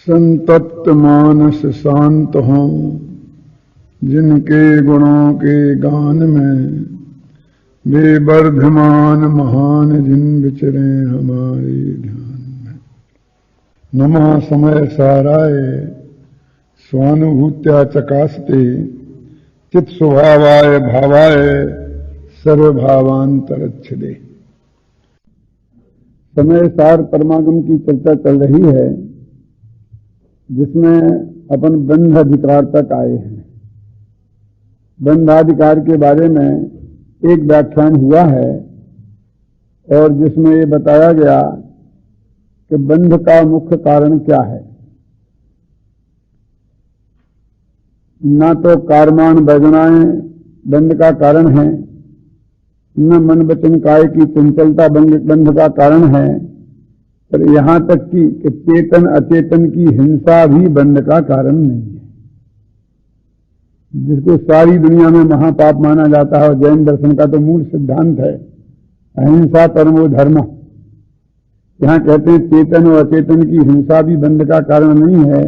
संतप्त मानस शांत हों, जिनके गुणों के गान में वे वर्धमान महान जिन विचरे हमारे ध्यान में। नमः समय साराय स्वानुभूत्या चकास्ते चित स्वभावाय भावाय सर्वभावांतरच्छिदे। समय सार परमागम की चर्चा चल रही है, जिसमें अपन बंध अधिकार तक आए हैं। बंधाधिकार के बारे में एक व्याख्यान हुआ है और जिसमें ये बताया गया कि बंध का मुख्य कारण क्या है। न तो कारमान वेदनाएं बंध का कारण है, न मन वचन काय की चंचलता बंध का कारण है, पर यहां तक कि चेतन अचेतन की हिंसा भी बंध का कारण नहीं है, जिसको सारी दुनिया में महापाप माना जाता है। और जैन दर्शन का तो मूल सिद्धांत है अहिंसा परमो धर्म। यहां कहते हैं चेतन और अचेतन की हिंसा भी बंध का कारण नहीं है।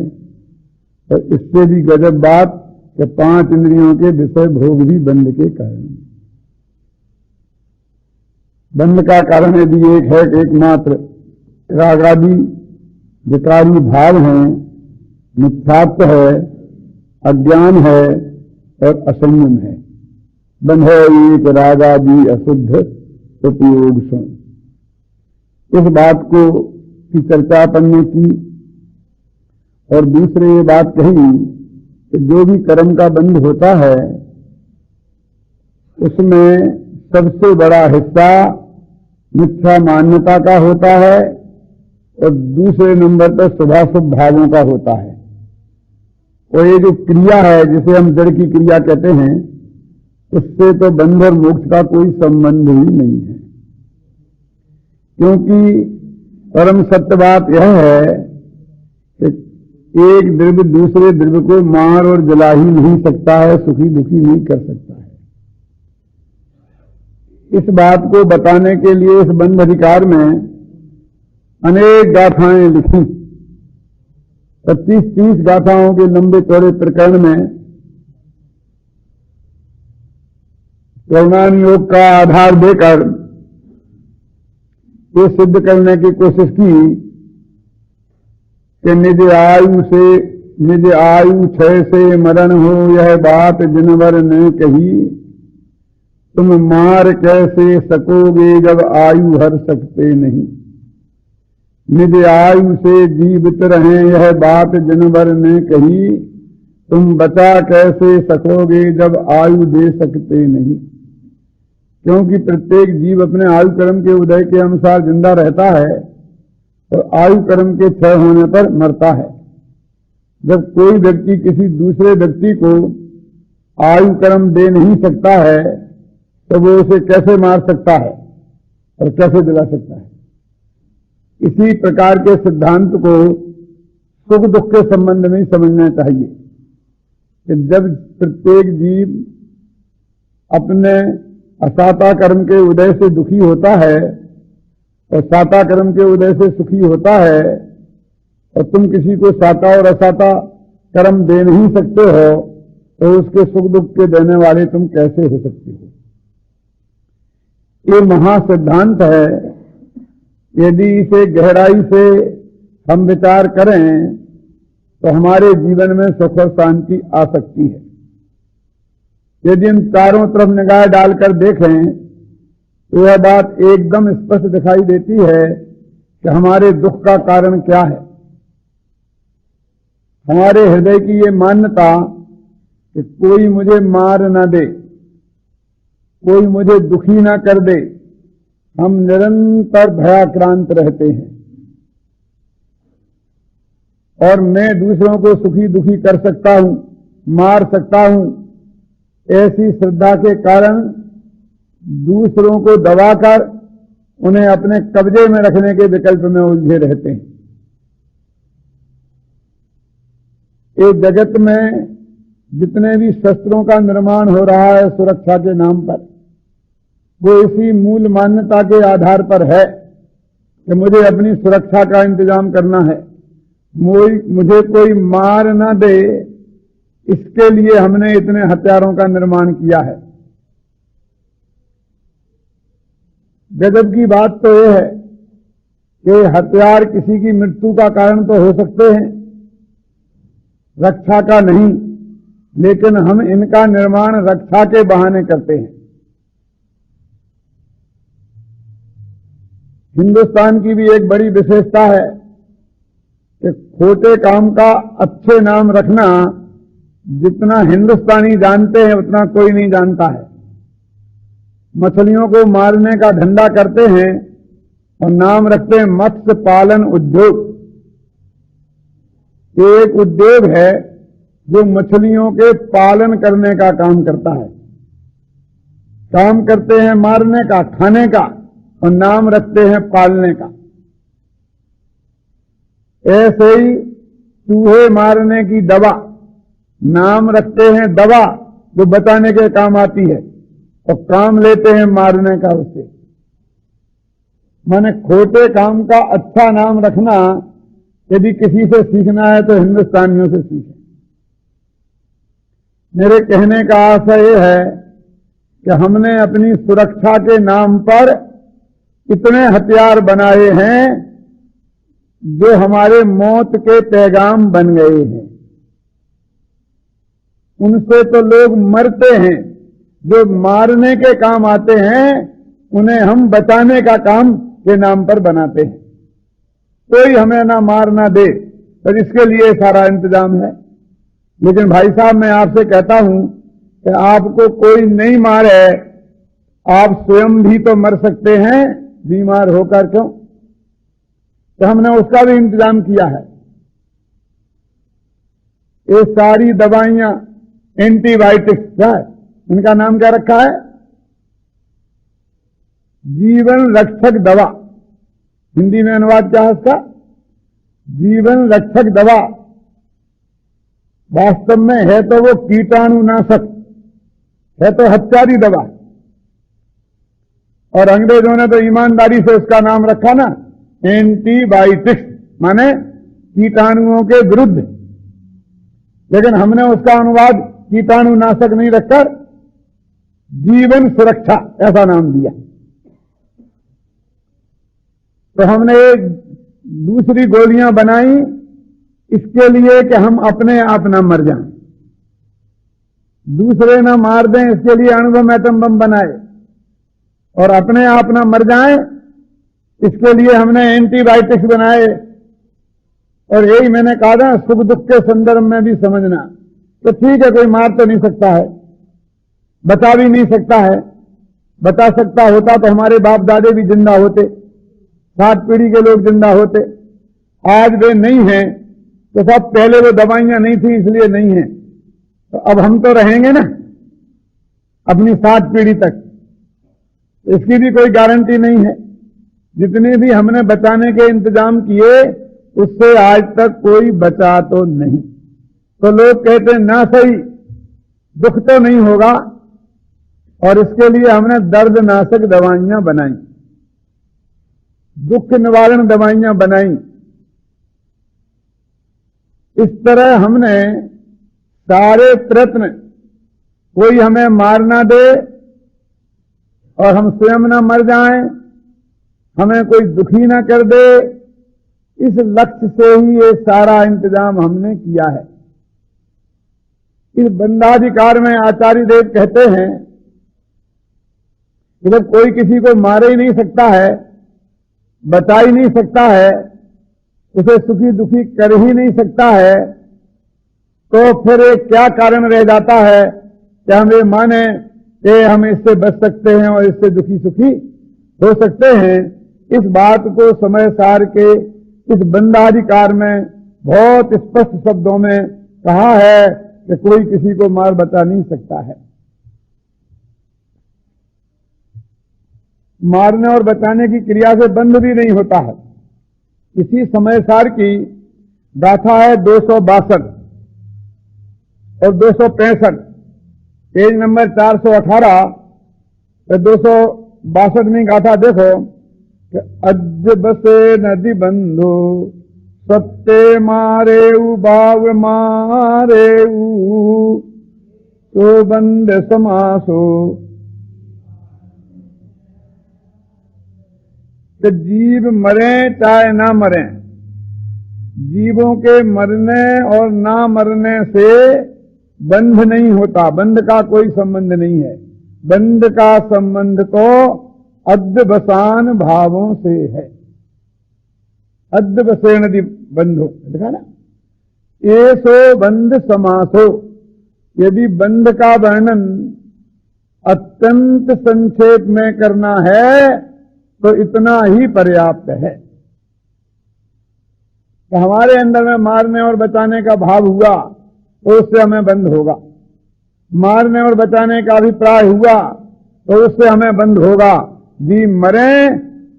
और इससे भी गजब बात कि 5 इंद्रियों के विषय भोग भी बंध के कारण। बंध का कारण यदि एक है, एकमात्र राग आदि विकारी भाव हैं, मिथ्यात्व है, अज्ञान है और असंयम है। बंध है एक राग आदि अशुद्ध उपयोग से। इस बात को की चर्चा अपन ने की और दूसरे ये बात कही कि जो भी कर्म का बंध होता है उसमें सबसे बड़ा हिस्सा मिथ्या मान्यता का होता है और दूसरे नंबर पर शुभाशुभ भावों का होता है। और ये जो क्रिया है जिसे हम जड़ की क्रिया कहते हैं, उससे तो बंध और मोक्ष का कोई संबंध ही नहीं है। क्योंकि परम सत्य बात यह है कि एक द्रव्य दूसरे द्रव्य को मार और जला ही नहीं सकता है, सुखी दुखी नहीं कर सकता है। इस बात को बताने के लिए इस बंध अधिकार में अनेक गाथाएं लिखी। 25-30 गाथाओं के लंबे चौड़े प्रकरण में प्रवणान योग का आधार देकर ये सिद्ध करने की कोशिश की कि निज आयु क्षय से मरण हो, यह बात जिनवर ने कही। तुम मार कैसे सकोगे जब आयु हर सकते नहीं। निज आयु से जीवित रहें, यह बात जिनवर ने कही। तुम बचा कैसे सकोगे जब आयु दे सकते नहीं। क्योंकि प्रत्येक जीव अपने आयु कर्म के उदय के अनुसार जिंदा रहता है और आयु कर्म के क्षय होने पर मरता है। जब कोई व्यक्ति किसी दूसरे व्यक्ति को आयु कर्म दे नहीं सकता है तो वो उसे कैसे मार सकता है और कैसे दिला सकता है। इसी प्रकार के सिद्धांत को सुख दुख के संबंध में समझना चाहिए कि जब प्रत्येक जीव अपने असाता कर्म के उदय से दुखी होता है और साता कर्म के उदय से सुखी होता है, और तुम किसी को साता और असाता कर्म दे नहीं सकते हो, तो उसके सुख दुख के देने वाले तुम कैसे हो सकते हो। ये महासिद्धांत है। यदि इसे गहराई से हम विचार करें तो हमारे जीवन में सुख और शांति आ सकती है। यदि हम चारों तरफ निगाह डालकर देखें तो यह बात एकदम स्पष्ट दिखाई देती है कि हमारे दुख का कारण क्या है। हमारे हृदय की ये मान्यता कि कोई मुझे मार न दे, कोई मुझे दुखी ना कर दे, हम निरंतर भयाक्रांत रहते हैं। और मैं दूसरों को सुखी दुखी कर सकता हूं, मार सकता हूं, ऐसी श्रद्धा के कारण दूसरों को दबाकर उन्हें अपने कब्जे में रखने के विकल्प में उलझे रहते हैं। इस जगत में जितने भी शस्त्रों का निर्माण हो रहा है सुरक्षा के नाम पर, वो इसी मूल मान्यता के आधार पर है कि मुझे अपनी सुरक्षा का इंतजाम करना है, मुझे कोई मार न दे, इसके लिए हमने इतने हथियारों का निर्माण किया है। गजब की बात तो यह है कि हथियार किसी की मृत्यु का कारण तो हो सकते हैं, रक्षा का नहीं, लेकिन हम इनका निर्माण रक्षा के बहाने करते हैं। हिंदुस्तान की भी एक बड़ी विशेषता है कि खोटे काम का अच्छे नाम रखना जितना हिंदुस्तानी जानते हैं उतना कोई नहीं जानता है। मछलियों को मारने का धंधा करते हैं और नाम रखते हैं मत्स्य पालन उद्योग। एक उद्योग है जो मछलियों के पालन करने का काम करता है। काम करते हैं मारने का, खाने का, और नाम रखते हैं पालने का। ऐसे ही चूहे मारने की दवा, नाम रखते हैं दवा जो बचाने के काम आती है, और काम लेते हैं मारने का उससे। माने खोटे काम का अच्छा नाम रखना यदि किसी से सीखना है तो हिंदुस्तानियों से सीखें। मेरे कहने का आशय यह है कि हमने अपनी सुरक्षा के नाम पर इतने हथियार बनाए हैं जो हमारे मौत के पैगाम बन गए हैं। उनसे तो लोग मरते हैं, जो मारने के काम आते हैं उन्हें हम बचाने का काम के नाम पर बनाते हैं। कोई हमें ना मार ना दे, पर इसके लिए सारा इंतजाम है। लेकिन भाई साहब, मैं आपसे कहता हूं कि आपको कोई नहीं मारे, आप स्वयं भी तो मर सकते हैं बीमार होकर। क्यों? तो हमने उसका भी इंतजाम किया है। ये सारी दवाइयां एंटीबायोटिक्स है, इनका नाम क्या रखा है? जीवन रक्षक दवा। हिंदी में अनुवाद क्या है इसका? जीवन रक्षक दवा। वास्तव में है तो वो कीटाणुनाशक है, तो हत्यारी दवा। और अंग्रेजों ने तो ईमानदारी से उसका नाम रखा ना एंटीबायोटिक्स, माने कीटाणुओं के विरुद्ध। लेकिन हमने उसका अनुवाद कीटाणुनाशक नहीं रखकर जीवन सुरक्षा ऐसा नाम दिया। तो हमने एक दूसरी गोलियां बनाई इसके लिए कि हम अपने आप न मर जाएं, दूसरे न मार दें, इसके लिए अणुबम एटम बम बनाए। और अपने आप न मर जाएं इसके लिए हमने एंटीबायोटिक्स बनाए। और यही मैंने कहा था, सुख दुख के संदर्भ में भी समझना। तो ठीक है, कोई मार तो नहीं सकता है, बचा भी नहीं सकता है। बचा सकता होता तो हमारे बाप दादे भी जिंदा होते, 7 पीढ़ी के लोग जिंदा होते। आज वे नहीं हैं तो सब पहले वो दवाइयां नहीं थी इसलिए नहीं है। तो अब हम तो रहेंगे ना अपनी 7 पीढ़ी तक, इसकी भी कोई गारंटी नहीं है। जितने भी हमने बचाने के इंतजाम किए उससे आज तक कोई बचा तो नहीं। तो लोग कहते हैं ना सही, दुख तो नहीं होगा, और इसके लिए हमने दर्दनाशक दवाइयां बनाई, दुख निवारण दवाइयां बनाई। इस तरह हमने सारे प्रयत्न, कोई हमें मार ना दे और हम स्वयं ना मर जाएं, हमें कोई दुखी ना कर दे, इस लक्ष्य से ही ये सारा इंतजाम हमने किया है। इस बंधाधिकार में आचार्य देव कहते हैं कि जब कोई किसी को मार ही नहीं सकता है, बचा ही नहीं सकता है, उसे सुखी दुखी कर ही नहीं सकता है, तो फिर एक क्या कारण रह जाता है कि हम ये माने कि हम इससे बच सकते हैं और इससे दुखी सुखी हो सकते हैं। इस बात को समय सार के इस बंधाधिकार में बहुत स्पष्ट शब्दों में कहा है कि कोई किसी को मार बचा नहीं सकता है। मारने और बचाने की क्रिया से बंध भी नहीं होता है। इसी समय सार की गाथा है 262 और 265, पेज नंबर 418। 262 में गाथा देखो कि अज बसे नदी बंधु सत्ते मारेऊ बाव मारेऊ तो बंद समासो। कि जीव मरे चाहे ना मरे, जीवों के मरने और ना मरने से बंध नहीं होता, बंध का कोई संबंध नहीं है। बंध का संबंध तो अद्वसान भावों से है। अद्वसेन बंधो देखा ना, एसो बंध समासो। यदि बंध का वर्णन अत्यंत संक्षेप में करना है तो इतना ही पर्याप्त है कि हमारे अंदर में मारने और बचाने का भाव हुआ तो उससे हमें बंध होगा, मारने और बचाने का अभिप्राय हुआ तो उससे हमें बंध होगा, जी मरे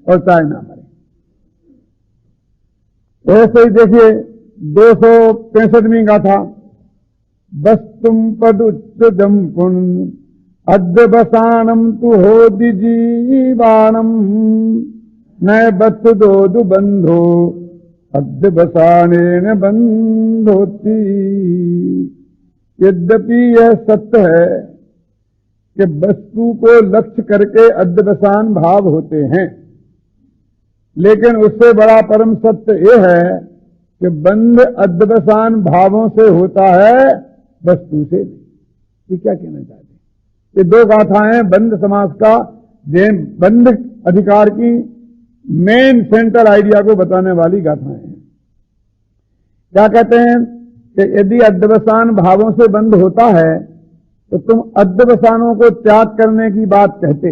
और चाहे ना मरे। ऐसे ही देखिए 265वीं गाथा, वस्तुम पद उच्च जम्पुन अद्वसानम तु होदि जीवाणम न बत दो बंधो अद्वसानेन बंधोति। यद्यपि यह सत्य है कि वस्तु को लक्ष्य करके अद्वसान भाव होते हैं, लेकिन उससे बड़ा परम सत्य यह है कि बंध अद्वसान भावों से होता है, वस्तु से नहीं। ये क्या कहना चाहते हैं? ये दो गाथाएं बंध समास का, बंध अधिकार की मेन सेंट्रल आइडिया को बताने वाली गाथाएं हैं। क्या कहते हैं कि यदि अद्वसान भावों से बंध होता है तो तुम अद्वसानों को त्याग करने की बात कहते,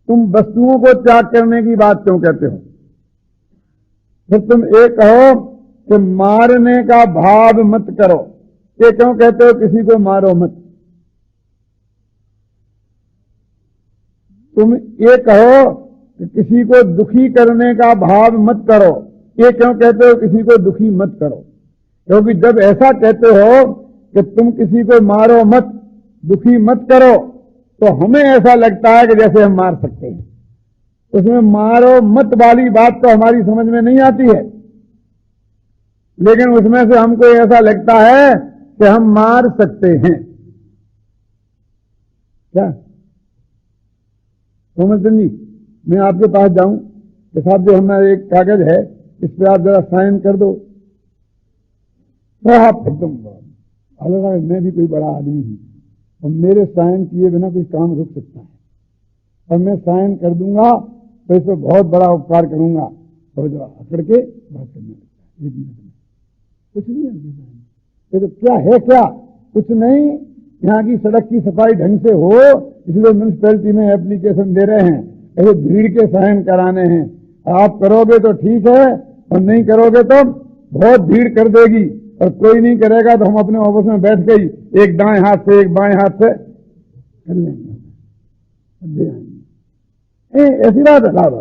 तुम वस्तुओं को त्याग करने की बात क्यों कहते हो? फिर तुम ये कहो कि मारने का भाव मत करो, ये क्यों कहते हो किसी को मारो मत? तुम ये कहो कि किसी को दुखी करने का भाव मत करो, ये क्यों कहते हो किसी को दुखी मत करो? क्योंकि जब ऐसा कहते हो कि तुम किसी को मारो मत, दुखी मत करो, तो हमें ऐसा लगता है कि जैसे हम मार सकते हैं। उसमें मारो मत वाली बात तो हमारी समझ में नहीं आती है, लेकिन उसमें से हमको ऐसा लगता है कि हम मार सकते हैं। क्या सोमचंद जी, मैं आपके पास जाऊं कि साहब जो हमारा एक कागज है इस पे आप जरा साइन कर दो, तो आप एकदम अलग, मैं भी कोई बड़ा आदमी हूं और मेरे साइन किए बिना कोई काम रुक सकता है, और मैं साइन कर दूंगा तो इस पर बहुत बड़ा उपकार करूंगा। तो जरा अकड़ के बात करने लगता है, 1 मिनट में कुछ नहीं है। तो क्या है, क्या कुछ नहीं, यहाँ की सड़क की सफाई ढंग से हो इसलिए म्यूनिसिपैलिटी में एप्लीकेशन दे रहे हैं, ऐसे भीड़ के साइन कराने हैं। आप करोगे तो ठीक है और नहीं करोगे तो बहुत भीड़ कर देगी, और कोई नहीं करेगा तो हम अपने ऑफिस में बैठ गई एक दाएं हाथ से एक बाएं हाथ से कर लेंगे, ऐसी बात है साहब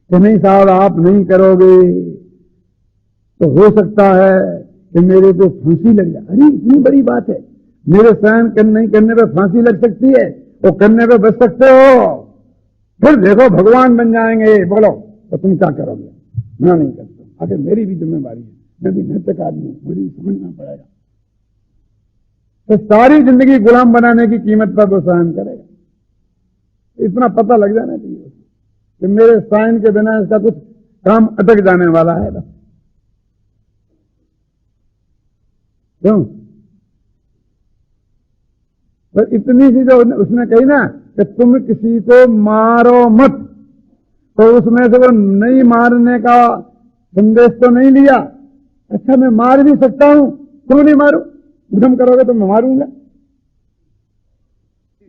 कि नहीं साहब आप नहीं करोगे तो हो सकता है कि मेरे को फांसी लग जाए। अरे इतनी बड़ी बात है, मेरे साइन नहीं करने पे फांसी लग सकती है, वो करने पे बच सकते हो, फिर देखो भगवान बन जाएंगे। बोलो तो तुम क्या करोगे? मैं नहीं करता, आखिर मेरी भी जिम्मेवारी है, मैं भी नैतिक आदमी हूं, मुझे समझना पड़ेगा। तो सारी जिंदगी गुलाम बनाने की कीमत पर वो साइन करेगा। इतना पता लग जाना चाहिए कि मेरे साइन के बिना इसका कुछ काम अटक जाने वाला है। बस क्यों? तो इतनी सी जो उसने कही ना कि तुम किसी को मारो मत, तो उसमें से वो नहीं मारने का संदेश तो नहीं लिया। अच्छा मैं मार भी सकता हूं, क्यों नहीं मारूं? उधम करोगे तो मैं मारूंगा।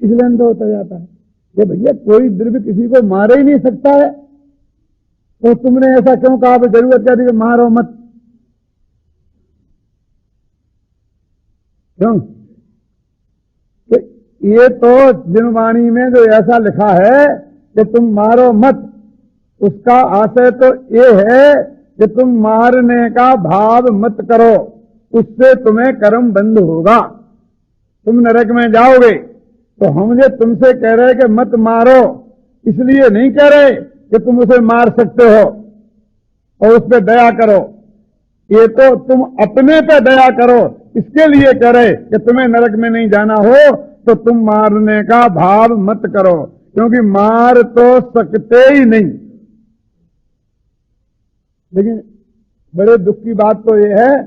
इसलिए तो होता जाता है कि भैया कोई द्रव्य किसी को मार ही नहीं सकता है, तो तुमने ऐसा क्यों कहा? जरूरत क्या थी कि मारो मत? क्यों? तो ये तो जिनवाणी में जो ऐसा लिखा है कि तुम मारो मत, उसका आशय तो ये है कि तुम मारने का भाव मत करो, उससे तुम्हें कर्म बंद होगा, तुम नरक में जाओगे। तो हम जो तुमसे कह रहे कि मत मारो इसलिए नहीं कह रहे कि तुम उसे मार सकते हो और उस पर दया करो। ये तो तुम अपने पे दया करो इसके लिए करे कि तुम्हें नरक में नहीं जाना हो, तो तुम मारने का भाव मत करो, क्योंकि मार तो सकते ही नहीं। लेकिन बड़े दुख की बात तो यह है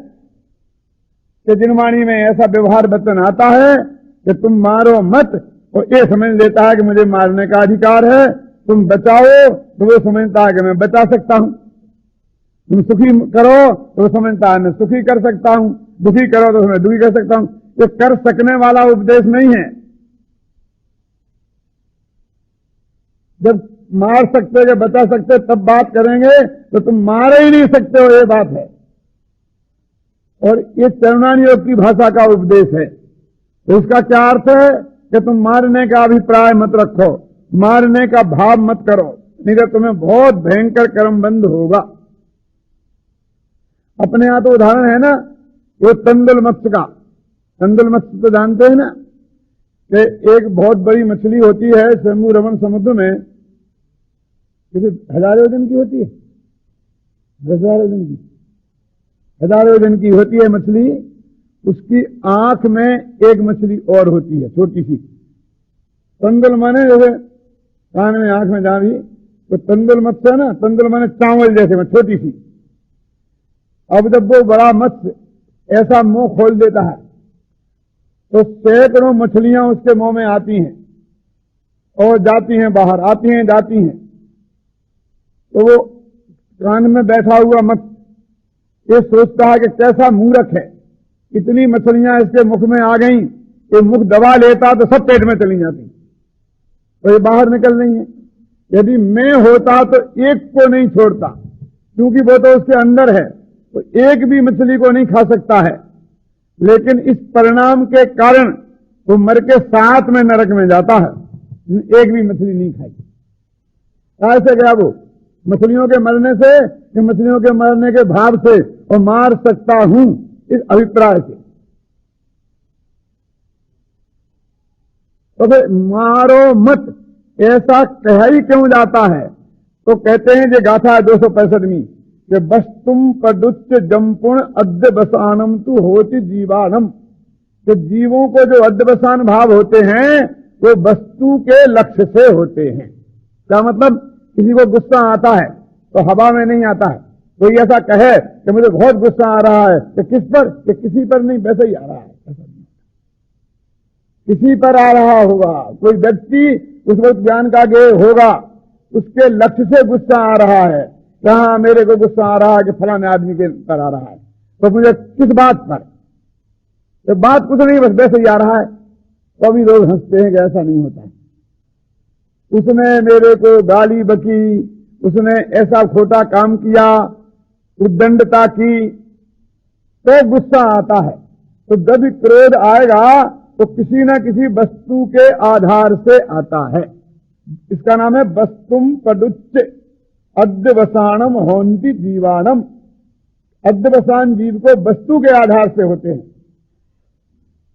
कि जिनवाणी में ऐसा व्यवहार वचन आता है कि तुम मारो मत, और ये समझ लेता है कि मुझे मारने का अधिकार है। तुम बचाओ तो वो समझता है कि मैं बचा सकता हूं। तुम सुखी करो तो वो समझता है मैं सुखी कर सकता हूं, दुखी करो तो मैं दुखी कर सकता हूं। ये कर सकने वाला उपदेश नहीं है। जब मार सकते कि बचा सकते तब बात करेंगे, तो तुम मार ही नहीं सकते हो, ये बात है। और ये चरणान योग की भाषा का उपदेश है। तो इसका क्या अर्थ है कि तुम मारने का अभिप्राय मत रखो, मारने का भाव मत करो, नहीं तो तुम्हें बहुत भयंकर कर्म बंद होगा। अपने यहां तो उदाहरण है ना, वो तंदुल मत्स्य का। तंदुल मत्स्य तो जानते हैं ना कि एक बहुत बड़ी मछली होती है शंभु रमन समुद्र में, किसी हजारों दिन की होती है, 10,000 दिन की, हजारों दिन की होती है मछली। उसकी आंख में एक मछली और होती है छोटी सी। तंदुल माने जैसे कान में आंख में जा रही, तो तंदुल मत्स्य है ना, तंदुल माने चावल जैसे में छोटी सी। अब जब वो बड़ा मत्स्य ऐसा मुंह खोल देता है तो सैकड़ों मछलियां उसके मुंह में आती हैं और जाती हैं बाहर, आती हैं जाती हैं। तो वो कान में बैठा हुआ मत्स्य ये सोचता है कि कैसा मूर्ख है, इतनी मछलियां इसके मुख में आ गई, ये मुख दबा लेता तो सब पेट में चली जाती, तो ये बाहर निकल रही है। यदि मैं होता तो एक को नहीं छोड़ता, क्योंकि वो तो उसके अंदर है, तो एक भी मछली को नहीं खा सकता है। लेकिन इस परिणाम के कारण वो मर के साथ में नरक में जाता है, एक भी मछली नहीं खाई। ऐसे गया वो मछलियों के मरने से कि मछलियों के मरने के भाव से, और मार सकता हूं इस अभिप्राय से। तो फिर मारो मत ऐसा कह ही क्यों जाता है? तो कहते हैं ये गाथा 265वीं कि वस्तुम पदुच्च जम्पुण अद्य बसानम तु होति जीवानम। कि जीवों को जो अद्यवसान भाव होते हैं वो वस्तु के लक्ष्य से होते हैं। क्या मतलब? किसी को गुस्सा आता है तो हवा में नहीं आता है। कोई ऐसा कहे कि मुझे बहुत गुस्सा आ रहा है, कि किस पर? कि किसी पर नहीं, वैसे ही आ रहा है, किसी पर आ रहा होगा। कोई व्यक्ति उस वक्त ज्ञान का ज्ञेय होगा, उसके लक्ष्य से गुस्सा आ रहा है। कहाँ मेरे को गुस्सा आ रहा है कि फलाने आदमी के पर आ रहा है, तो मुझे किस बात पर? तो बात कुछ नहीं, बस वैसे ही आ रहा है। तो अभी लोग हंसते हैं कि ऐसा नहीं होता, उसने मेरे को गाली बकी, उसने ऐसा खोटा काम किया, उद्दंडता की, तो गुस्सा आता है। तो जब क्रोध आएगा तो किसी न किसी वस्तु के आधार से आता है। इसका नाम है वस्तुम पदुच्च अद्यवसानम होन्ति जीवानम। अद्यवसान जीव को वस्तु के आधार से होते हैं,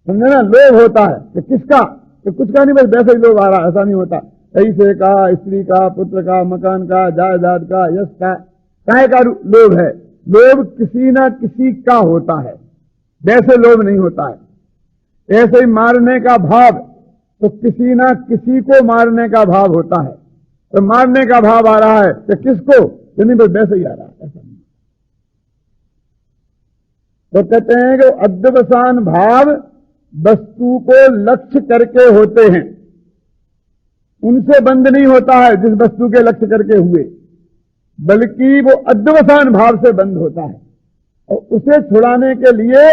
समझे ना? लोभ होता है कि किसका? कि कुछ का नहीं, बस वैसे ही लोभ आ रहा, ऐसा नहीं होता। पैसे का, स्त्री का, पुत्र का, मकान का, जायदाद का, यश का, काहे का लोभ है? लोभ किसी ना किसी का होता है, वैसे लोभ नहीं होता है। ऐसे ही मारने का भाव, तो किसी ना किसी को मारने का भाव होता है। तो मारने का भाव आ रहा है कि किसको? तो नहीं, बस वैसे ही आ रहा है, ऐसा नहीं। तो कहते हैं कि अद्यवसान भाव वस्तु को लक्ष्य करके होते हैं, उनसे बंद नहीं होता है जिस वस्तु के लक्ष्य करके हुए, बल्कि वो अद्यवसान भाव से बंद होता है। और उसे छुड़ाने के लिए,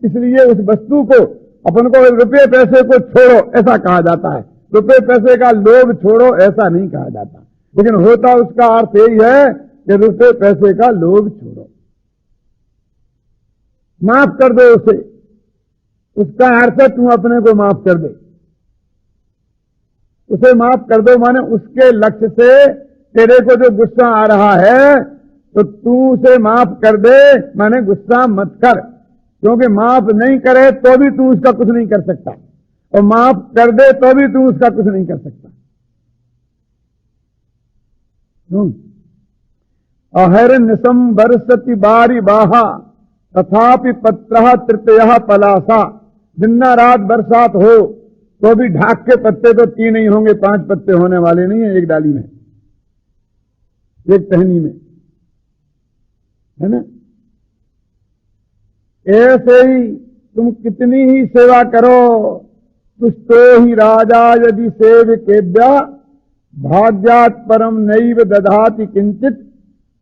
इसलिए उस वस्तु को, अपन को रुपये पैसे को छोड़ो ऐसा कहा जाता है, रुपये पैसे का लोभ छोड़ो ऐसा नहीं कहा जाता। लेकिन होता उसका अर्थ यही है कि रुपये पैसे का लोभ छोड़ो, माफ कर दो उसे। उसका अर्थ है तू अपने को माफ कर दे, उसे माफ कर दो माने उसके लक्ष्य से तेरे को जो गुस्सा आ रहा है तो तू उसे माफ कर दे, माने गुस्सा मत कर। क्योंकि माफ नहीं करे तो भी तू उसका कुछ नहीं कर सकता, और माफ कर दे तो भी तू उसका कुछ नहीं कर सकता। अहर्निशं वर्षति बारी बाहा तथापि पत्रः तृतीयः पलासा। दिन रात बरसात हो तो भी ढाक के पत्ते तो 3 ही होंगे, 5 पत्ते होने वाले नहीं है एक डाली में, एक टहनी में, है ना। ऐसे ही तुम कितनी ही सेवा करो, तुष्टो ही राजा यदि सेवकेभ्य भाग्यात् परम नैव दधाति किंचित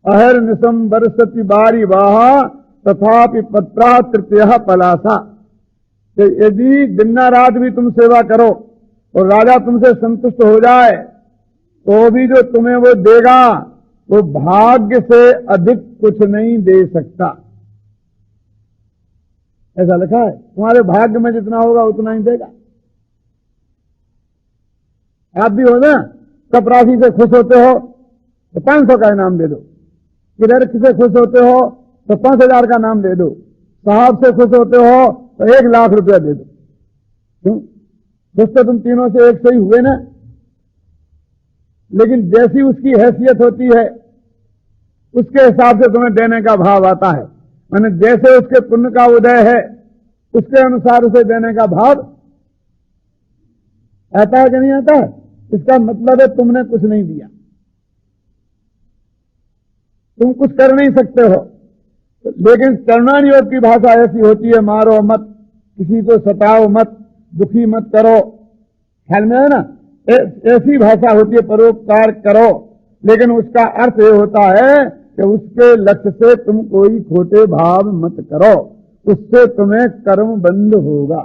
अहर्निशं वर्षति बारी वाहा तथापि पत्रा तृतीयः पलासा। तो यदि दिन रात भी तुम सेवा करो और राजा तुमसे संतुष्ट हो जाए तो भी जो तुम्हें वो देगा वो भाग्य से अधिक कुछ नहीं दे सकता, ऐसा लिखा है। तुम्हारे भाग्य में जितना होगा उतना ही देगा। आप भी हो ना, कप राशि से खुश होते हो तो 500 का इनाम दे दो, क्लर्क से खुश होते हो तो 5000 का नाम दे दो, साहब से खुश होते हो तो 1 लाख रुपया दे दो। क्यों? खुश तो तुम तीनों से एक से ही हुए ना। लेकिन जैसी उसकी हैसियत होती है उसके हिसाब से तुम्हें देने का भाव आता है। माने जैसे उसके पुण्य का उदय है उसके अनुसार उसे देने का भाव आता है कि नहीं आता है। इसका मतलब है तुमने कुछ नहीं दिया, तुम कुछ कर नहीं सकते हो। लेकिन कर्णान योग की भाषा ऐसी होती है, मारो मत, किसी को सताओ मत, दुखी मत करो, ख्याल में है ना। ऐसी भाषा होती है, परोपकार करो। लेकिन उसका अर्थ ये होता है कि उसके लक्ष्य से तुम कोई खोटे भाव मत करो, उससे तुम्हें कर्म बंद होगा।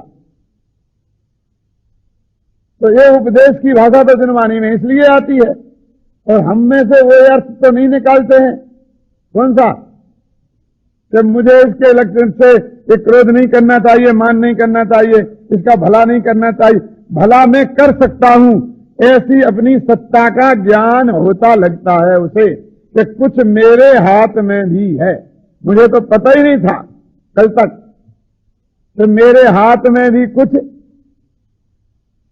तो ये उपदेश की भाषा तो जनवाणी में इसलिए आती है, और हम में से वो अर्थ तो नहीं निकालते हैं। कौन सा? कि मुझे इसके लक्षण से ये क्रोध नहीं करना चाहिए, मान नहीं करना चाहिए, इसका भला नहीं करना चाहिए। भला मैं कर सकता हूं, ऐसी अपनी सत्ता का ज्ञान होता लगता है उसे कि कुछ मेरे हाथ में भी है। मुझे तो पता ही नहीं था कल तक कि मेरे हाथ में भी कुछ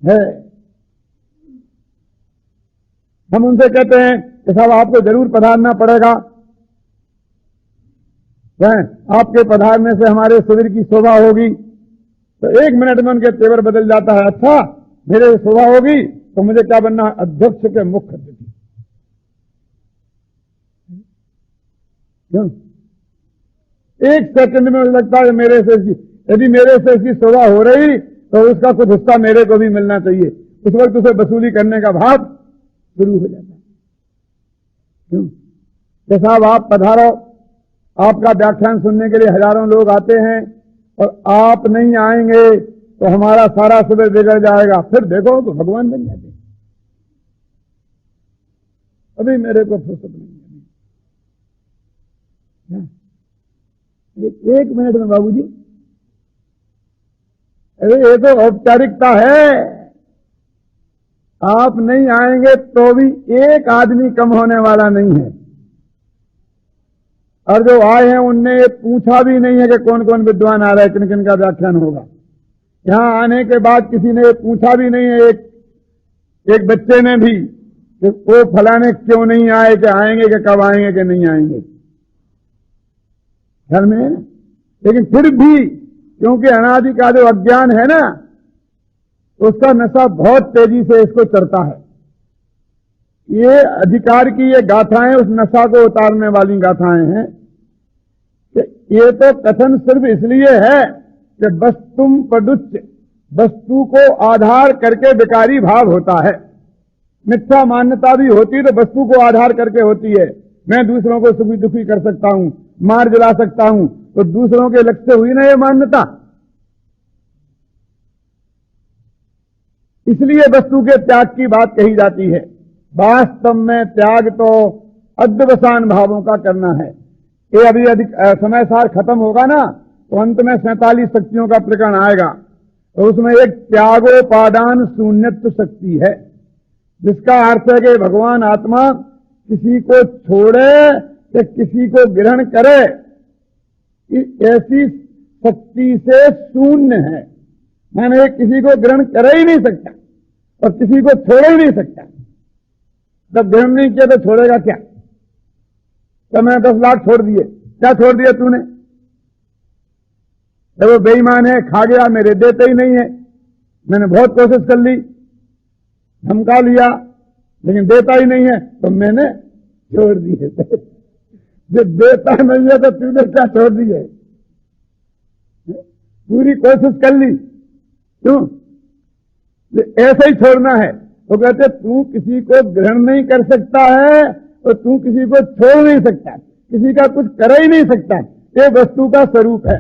है। हम उनसे कहते हैं कि साहब आपको जरूर पधारना पड़ेगा, आपके पधारने से हमारे शिविर की शोभा होगी। तो 1 मिनट में उनके तेवर बदल जाता है। अच्छा मेरे शोभा होगी तो मुझे क्या बनना है? अध्यक्ष के मुख्य अतिथि। क्यों? 1 सेकंड में लगता है मेरे से यदि मेरे से इसकी शोभा हो रही तो उसका कुछ हिस्सा मेरे को भी मिलना चाहिए। उस वक्त उसे वसूली करने का भाव शुरू हो जाता है। क्यों? कि साहब आप पधारो, आपका व्याख्यान सुनने के लिए हजारों लोग आते हैं और आप नहीं आएंगे तो हमारा सारा शिविर बिगड़ जाएगा। फिर देखो तो भगवान बन जाते। अभी मेरे को फुर्सत नहीं है। 1 मिनट में बाबूजी, अरे ये तो औपचारिकता है। आप नहीं आएंगे तो भी 1 आदमी कम होने वाला नहीं है। और जो आए हैं उनने ये पूछा भी नहीं है कि कौन कौन विद्वान आ रहा है, किन किन का व्याख्यान होगा। यहां आने के बाद किसी ने ये पूछा भी नहीं है, एक बच्चे ने भी कि वो फलाने क्यों नहीं आए, कि आएंगे कि कब आएंगे कि नहीं आएंगे, घर में। लेकिन फिर भी क्योंकि अनादि का जो अज्ञान है ना, उसका नशा बहुत तेजी से इसको चढ़ता है। ये अधिकार की ये गाथाएं उस नशा को उतारने वाली गाथाएं हैं। ये तो कथन सिर्फ इसलिए है कि वस्तुम पडुच्च, वस्तु को आधार करके विकारी भाव होता है। मिथ्या मान्यता भी होती तो वस्तु को आधार करके होती है। मैं दूसरों को सुखी दुखी कर सकता हूं, मार जला सकता हूं, तो दूसरों के लक्ष्य से हुई ना ये मान्यता। इसलिए वस्तु के त्याग की बात कही जाती है। वास्तव में त्याग तो अद्वसान भावों का करना है। ये अभी अधिक समय सार खत्म होगा ना तो अंत में 47 शक्तियों का प्रकरण आएगा। तो उसमें एक त्यागोपादान शून्यत्व शक्ति है, जिसका अर्थ है कि भगवान आत्मा किसी को छोड़े कि किसी को ग्रहण करे, ऐसी शक्ति से शून्य है। मैंने किसी को ग्रहण कर ही नहीं सकता और किसी को छोड़ ही नहीं सकता। जब ग्रहण नहीं किया तो छोड़ेगा क्या? तो मैंने 10 लाख छोड़ दिए, क्या छोड़ दिया तूने? जब वो बेईमान है, खा गया, मेरे देते ही नहीं है, मैंने बहुत कोशिश कर ली, धमका लिया, लेकिन देता ही नहीं है, तो मैंने छोड़ दिए। जब देता नहीं है तो तूने क्या छोड़ दिए? पूरी कोशिश कर ली, क्यों? ऐसे ही छोड़ना है। तो कहते तू किसी को ग्रहण नहीं कर सकता है और तू किसी को छोड़ नहीं सकता, किसी का कुछ कर ही नहीं सकता, ये वस्तु का स्वरूप है।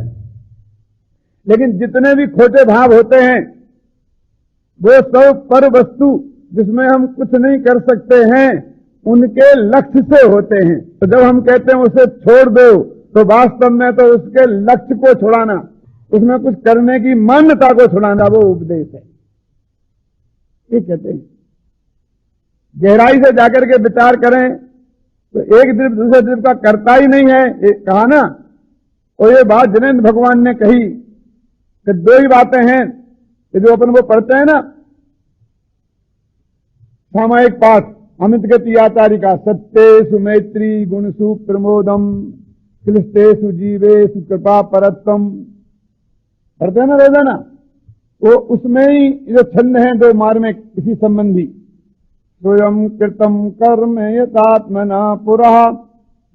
लेकिन जितने भी खोटे भाव होते हैं वो सब पर वस्तु जिसमें हम कुछ नहीं कर सकते हैं उनके लक्ष्य से होते हैं। तो जब हम कहते हैं उसे छोड़ दो तो वास्तव में तो उसके लक्ष्य को छुड़ाना, उसमें कुछ करने की मान्यता को छुड़ाना वो उपदेश है। ये कहते हैं गहराई से जाकर के विचार करें तो एक द्रव्य दूसरे द्रव्य का करता ही नहीं है, कहा ना। और ये बात जिनेन्द्र भगवान ने कही कि 2 ही बातें हैं कि जो अपन वो पढ़ते हैं ना सामायिक पाठ अमित गति आचार्य का, सत्येषु मैत्री गुणसु प्रमोदम क्लिष्टेषु जीवेषु कृपा परत्तम, पढ़ते हैं ना रोजाना। वो उसमें ही जो छंद है 2 मार में किसी संबंधी, स्वयं कृतम कर्म यतात्मना पुरः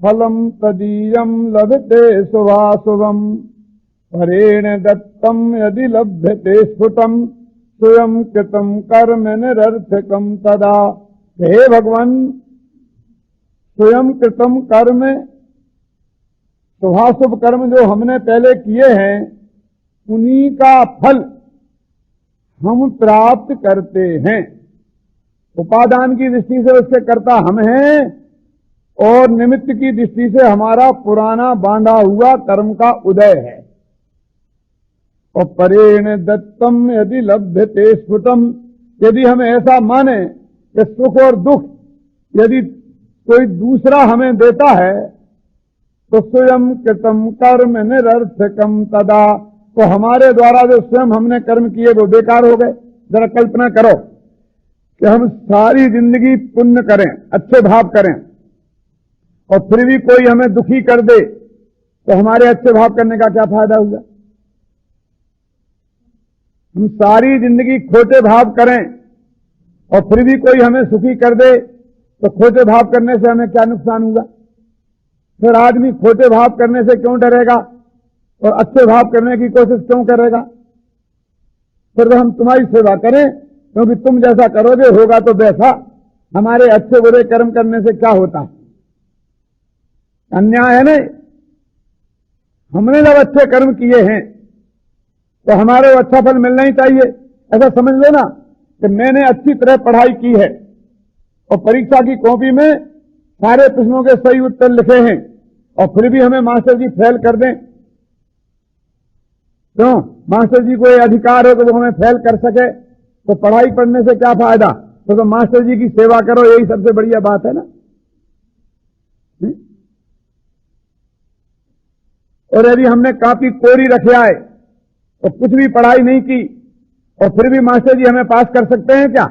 फलम तदीयम लभते शुभाशुभम परेण दत्तम यदि लभ्यते स्फुटम स्वयं कृतम कर्म निरर्थकम तदा। हे भगवान, स्वयं कृतम कर्म, शुभाशुभ कर्म जो हमने पहले किए हैं उन्हीं का फल हम प्राप्त करते हैं। उपादान की दृष्टि से उसके कर्ता हम हैं और निमित्त की दृष्टि से हमारा पुराना बांधा हुआ कर्म का उदय है। और परेण दत्तम यदि लभ्यते स्फुटम, यदि हम ऐसा माने कि सुख और दुख यदि कोई दूसरा हमें देता है तो स्वयं कृतम कर्म निरर्थकम तदा, तो हमारे द्वारा जो स्वयं हमने कर्म किए वो बेकार हो गए। जरा कल्पना करो कि हम सारी जिंदगी पुण्य करें, अच्छे भाव करें और फिर भी कोई हमें दुखी कर दे तो हमारे अच्छे भाव करने का क्या फायदा हुआ? हम सारी जिंदगी खोटे भाव करें और फिर भी कोई हमें सुखी कर दे तो खोटे भाव करने से हमें क्या नुकसान हुआ? फिर आदमी खोटे भाव करने से क्यों डरेगा और अच्छे भाव करने की कोशिश क्यों करेगा? फिर हम तुम्हारी सेवा करें क्योंकि तुम जैसा करोगे होगा तो वैसा। हमारे अच्छे बुरे कर्म करने से क्या होता है? अन्याय है नहीं। हमने जब अच्छे कर्म किए हैं तो हमारे अच्छा फल मिलना ही चाहिए। ऐसा समझ लो ना कि मैंने अच्छी तरह पढ़ाई की है और परीक्षा की कॉपी में सारे प्रश्नों के सही उत्तर लिखे हैं और फिर भी हमें मास्टर जी फेल कर दें, क्यों? मास्टर जी को ये अधिकार है कि वो हमें फेल कर सके, तो पढ़ाई पढ़ने से क्या फायदा? तो मास्टर जी की सेवा करो, यही सबसे बढ़िया बात है ना। और यदि हमने कापी कोरी रखे आए और कुछ भी पढ़ाई नहीं की और फिर भी मास्टर जी हमें पास कर सकते हैं क्या?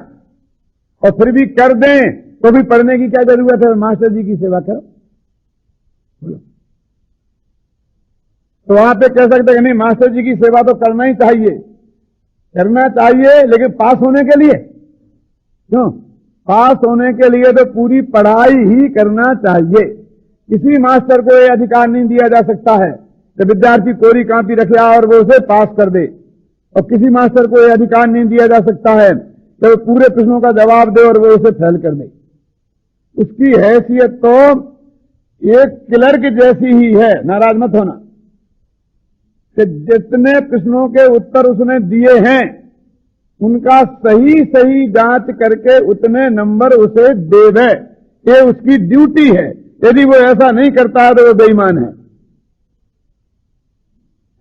और फिर भी कर दें तो भी पढ़ने की क्या जरूरत है? मास्टर जी की सेवा करो। तो वहां पे कह सकते हैं नहीं, मास्टर जी की सेवा तो करना ही चाहिए, करना चाहिए, लेकिन पास होने के लिए क्यों? पास होने के लिए तो पूरी पढ़ाई ही करना चाहिए। किसी मास्टर को यह अधिकार नहीं दिया जा सकता है कि विद्यार्थी कोरी कापी रखे और वो उसे पास कर दे, और किसी मास्टर को यह अधिकार नहीं दिया जा सकता है कि वो पूरे प्रश्नों का जवाब दे और वो उसे फेल कर दे। उसकी हैसियत तो एक क्लर्क जैसी ही है, नाराज मत होना, कि जितने प्रश्नों के उत्तर उसने दिए हैं उनका सही सही जांच करके उतने नंबर उसे देवे, ये उसकी ड्यूटी है। यदि वो ऐसा नहीं करता है तो वो बेईमान है,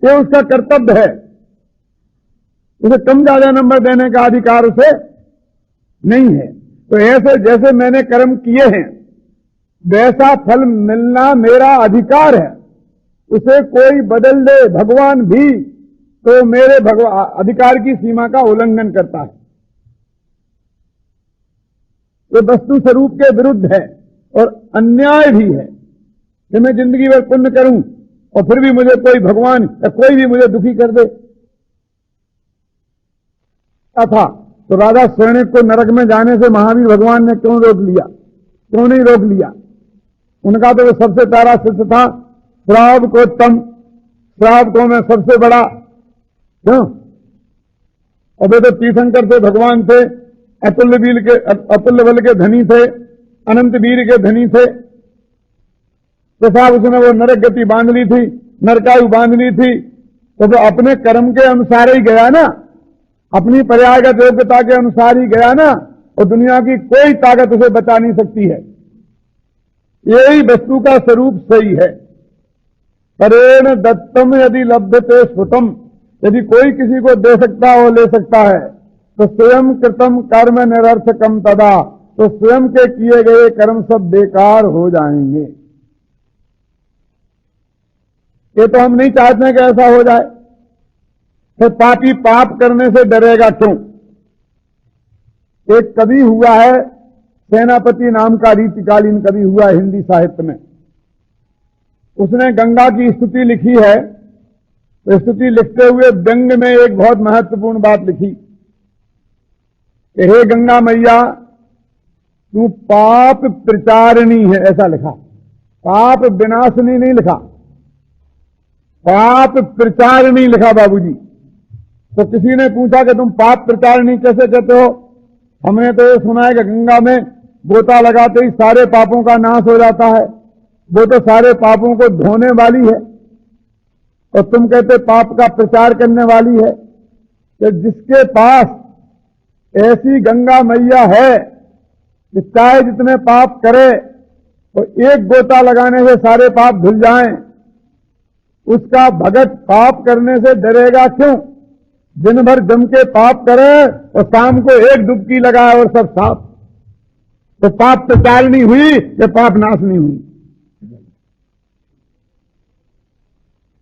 ये उसका कर्तव्य है। उसे कम ज्यादा नंबर देने का अधिकार उसे नहीं है। तो ऐसे जैसे मैंने कर्म किए हैं वैसा फल मिलना मेरा अधिकार है, उसे कोई बदल दे भगवान भी तो मेरे अधिकार की सीमा का उल्लंघन करता है। वो वस्तु स्वरूप के विरुद्ध है और अन्याय भी है कि मैं जिंदगी भर पुण्य करूं और फिर भी मुझे कोई भगवान या कोई भी मुझे दुखी कर दे। था तो राजा शरण्य को नरक में जाने से महावीर भगवान ने क्यों रोक लिया, क्यों नहीं रोक लिया? उनका तो वो सबसे प्यारा शिष्य था, श्रावकोत्तम, श्रावकों में सबसे बड़ा। क्यों? अब तो तीर्थंकर थे, भगवान थे, अतुल्य बल के धनी थे, अनंत वीर के धनी थे। तो साहब उसने वो नरक गति बांध ली थी, नरकायु बांध ली थी, तो अपने कर्म के अनुसार ही गया ना, अपनी पर्यायगत योग्यता के अनुसार ही गया ना, और दुनिया की कोई ताकत उसे बचा नहीं सकती है। यही वस्तु का स्वरूप सही है। परेण दत्तम यदि लभ्यते स्फुटम, यदि कोई किसी को दे सकता हो, ले सकता है, तो स्वयं कृतम कर्म निरर्थकम तदा, तो स्वयं के किए गए कर्म सब बेकार हो जाएंगे। ये तो हम नहीं चाहते कि ऐसा हो जाए। तो पापी पाप करने से डरेगा क्यों? एक कवि हुआ है, सेनापति नाम का रीतिकालीन कवि हुआ हिंदी साहित्य में। उसने गंगा की स्तुति लिखी है। तो स्तुति लिखते हुए व्यंग में एक बहुत महत्वपूर्ण बात लिखी कि हे गंगा मैया, तू पाप प्रचारिणी है, ऐसा लिखा। पाप विनाशनी नहीं लिखा, पाप प्रचारिणी लिखा बाबूजी। तो किसी ने पूछा कि तुम पाप प्रचारिणी कैसे कहते हो? हमने तो ये सुना है कि गंगा में गोता लगाते ही सारे पापों का नाश हो जाता है, वो तो सारे पापों को धोने वाली है, और तुम कहते पाप का प्रचार करने वाली है। कि जिसके पास ऐसी गंगा मैया है कि चाहे जितने पाप करे तो एक गोता लगाने से सारे पाप धुल जाएं, उसका भगत पाप करने से डरेगा क्यों? दिन भर जम के पाप करे और शाम को एक डुबकी लगाए और सब साफ। तो पाप प्रचारिणी हुई कि पाप नाश नहीं हुई?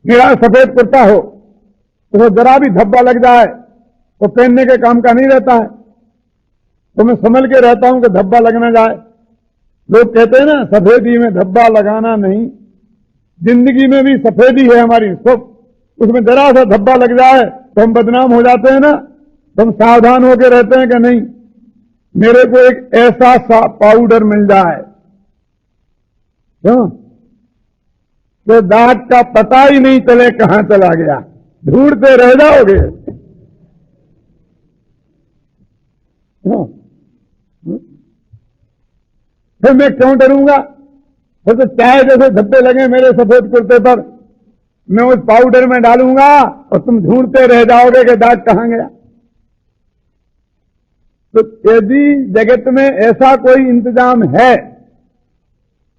मेरा सफेद कुर्ता हो तो जरा भी धब्बा लग जाए तो पहनने के काम का नहीं रहता है। तो मैं संभल के रहता हूं कि धब्बा लग ना जाए। लोग कहते हैं ना सफेदी में धब्बा लगाना नहीं, जिंदगी में भी सफेदी है हमारी, सब उसमें जरा सा धब्बा लग जाए तो हम बदनाम हो जाते हैं ना। तो हम सावधान होकर रहते हैं कि नहीं, मेरे को एक ऐसा सा पाउडर मिल जाए क्यों तो दाग का पता ही नहीं चले कहां चला गया, ढूंढते रह जाओगे। फिर मैं क्यों डरूंगा? फिर तो चाहे जैसे धब्बे लगे मेरे सफेद कुर्ते पर, मैं उस पाउडर में डालूंगा और तुम ढूंढते रह जाओगे कि दाग कहां गया। तो यदि जगत में ऐसा कोई इंतजाम है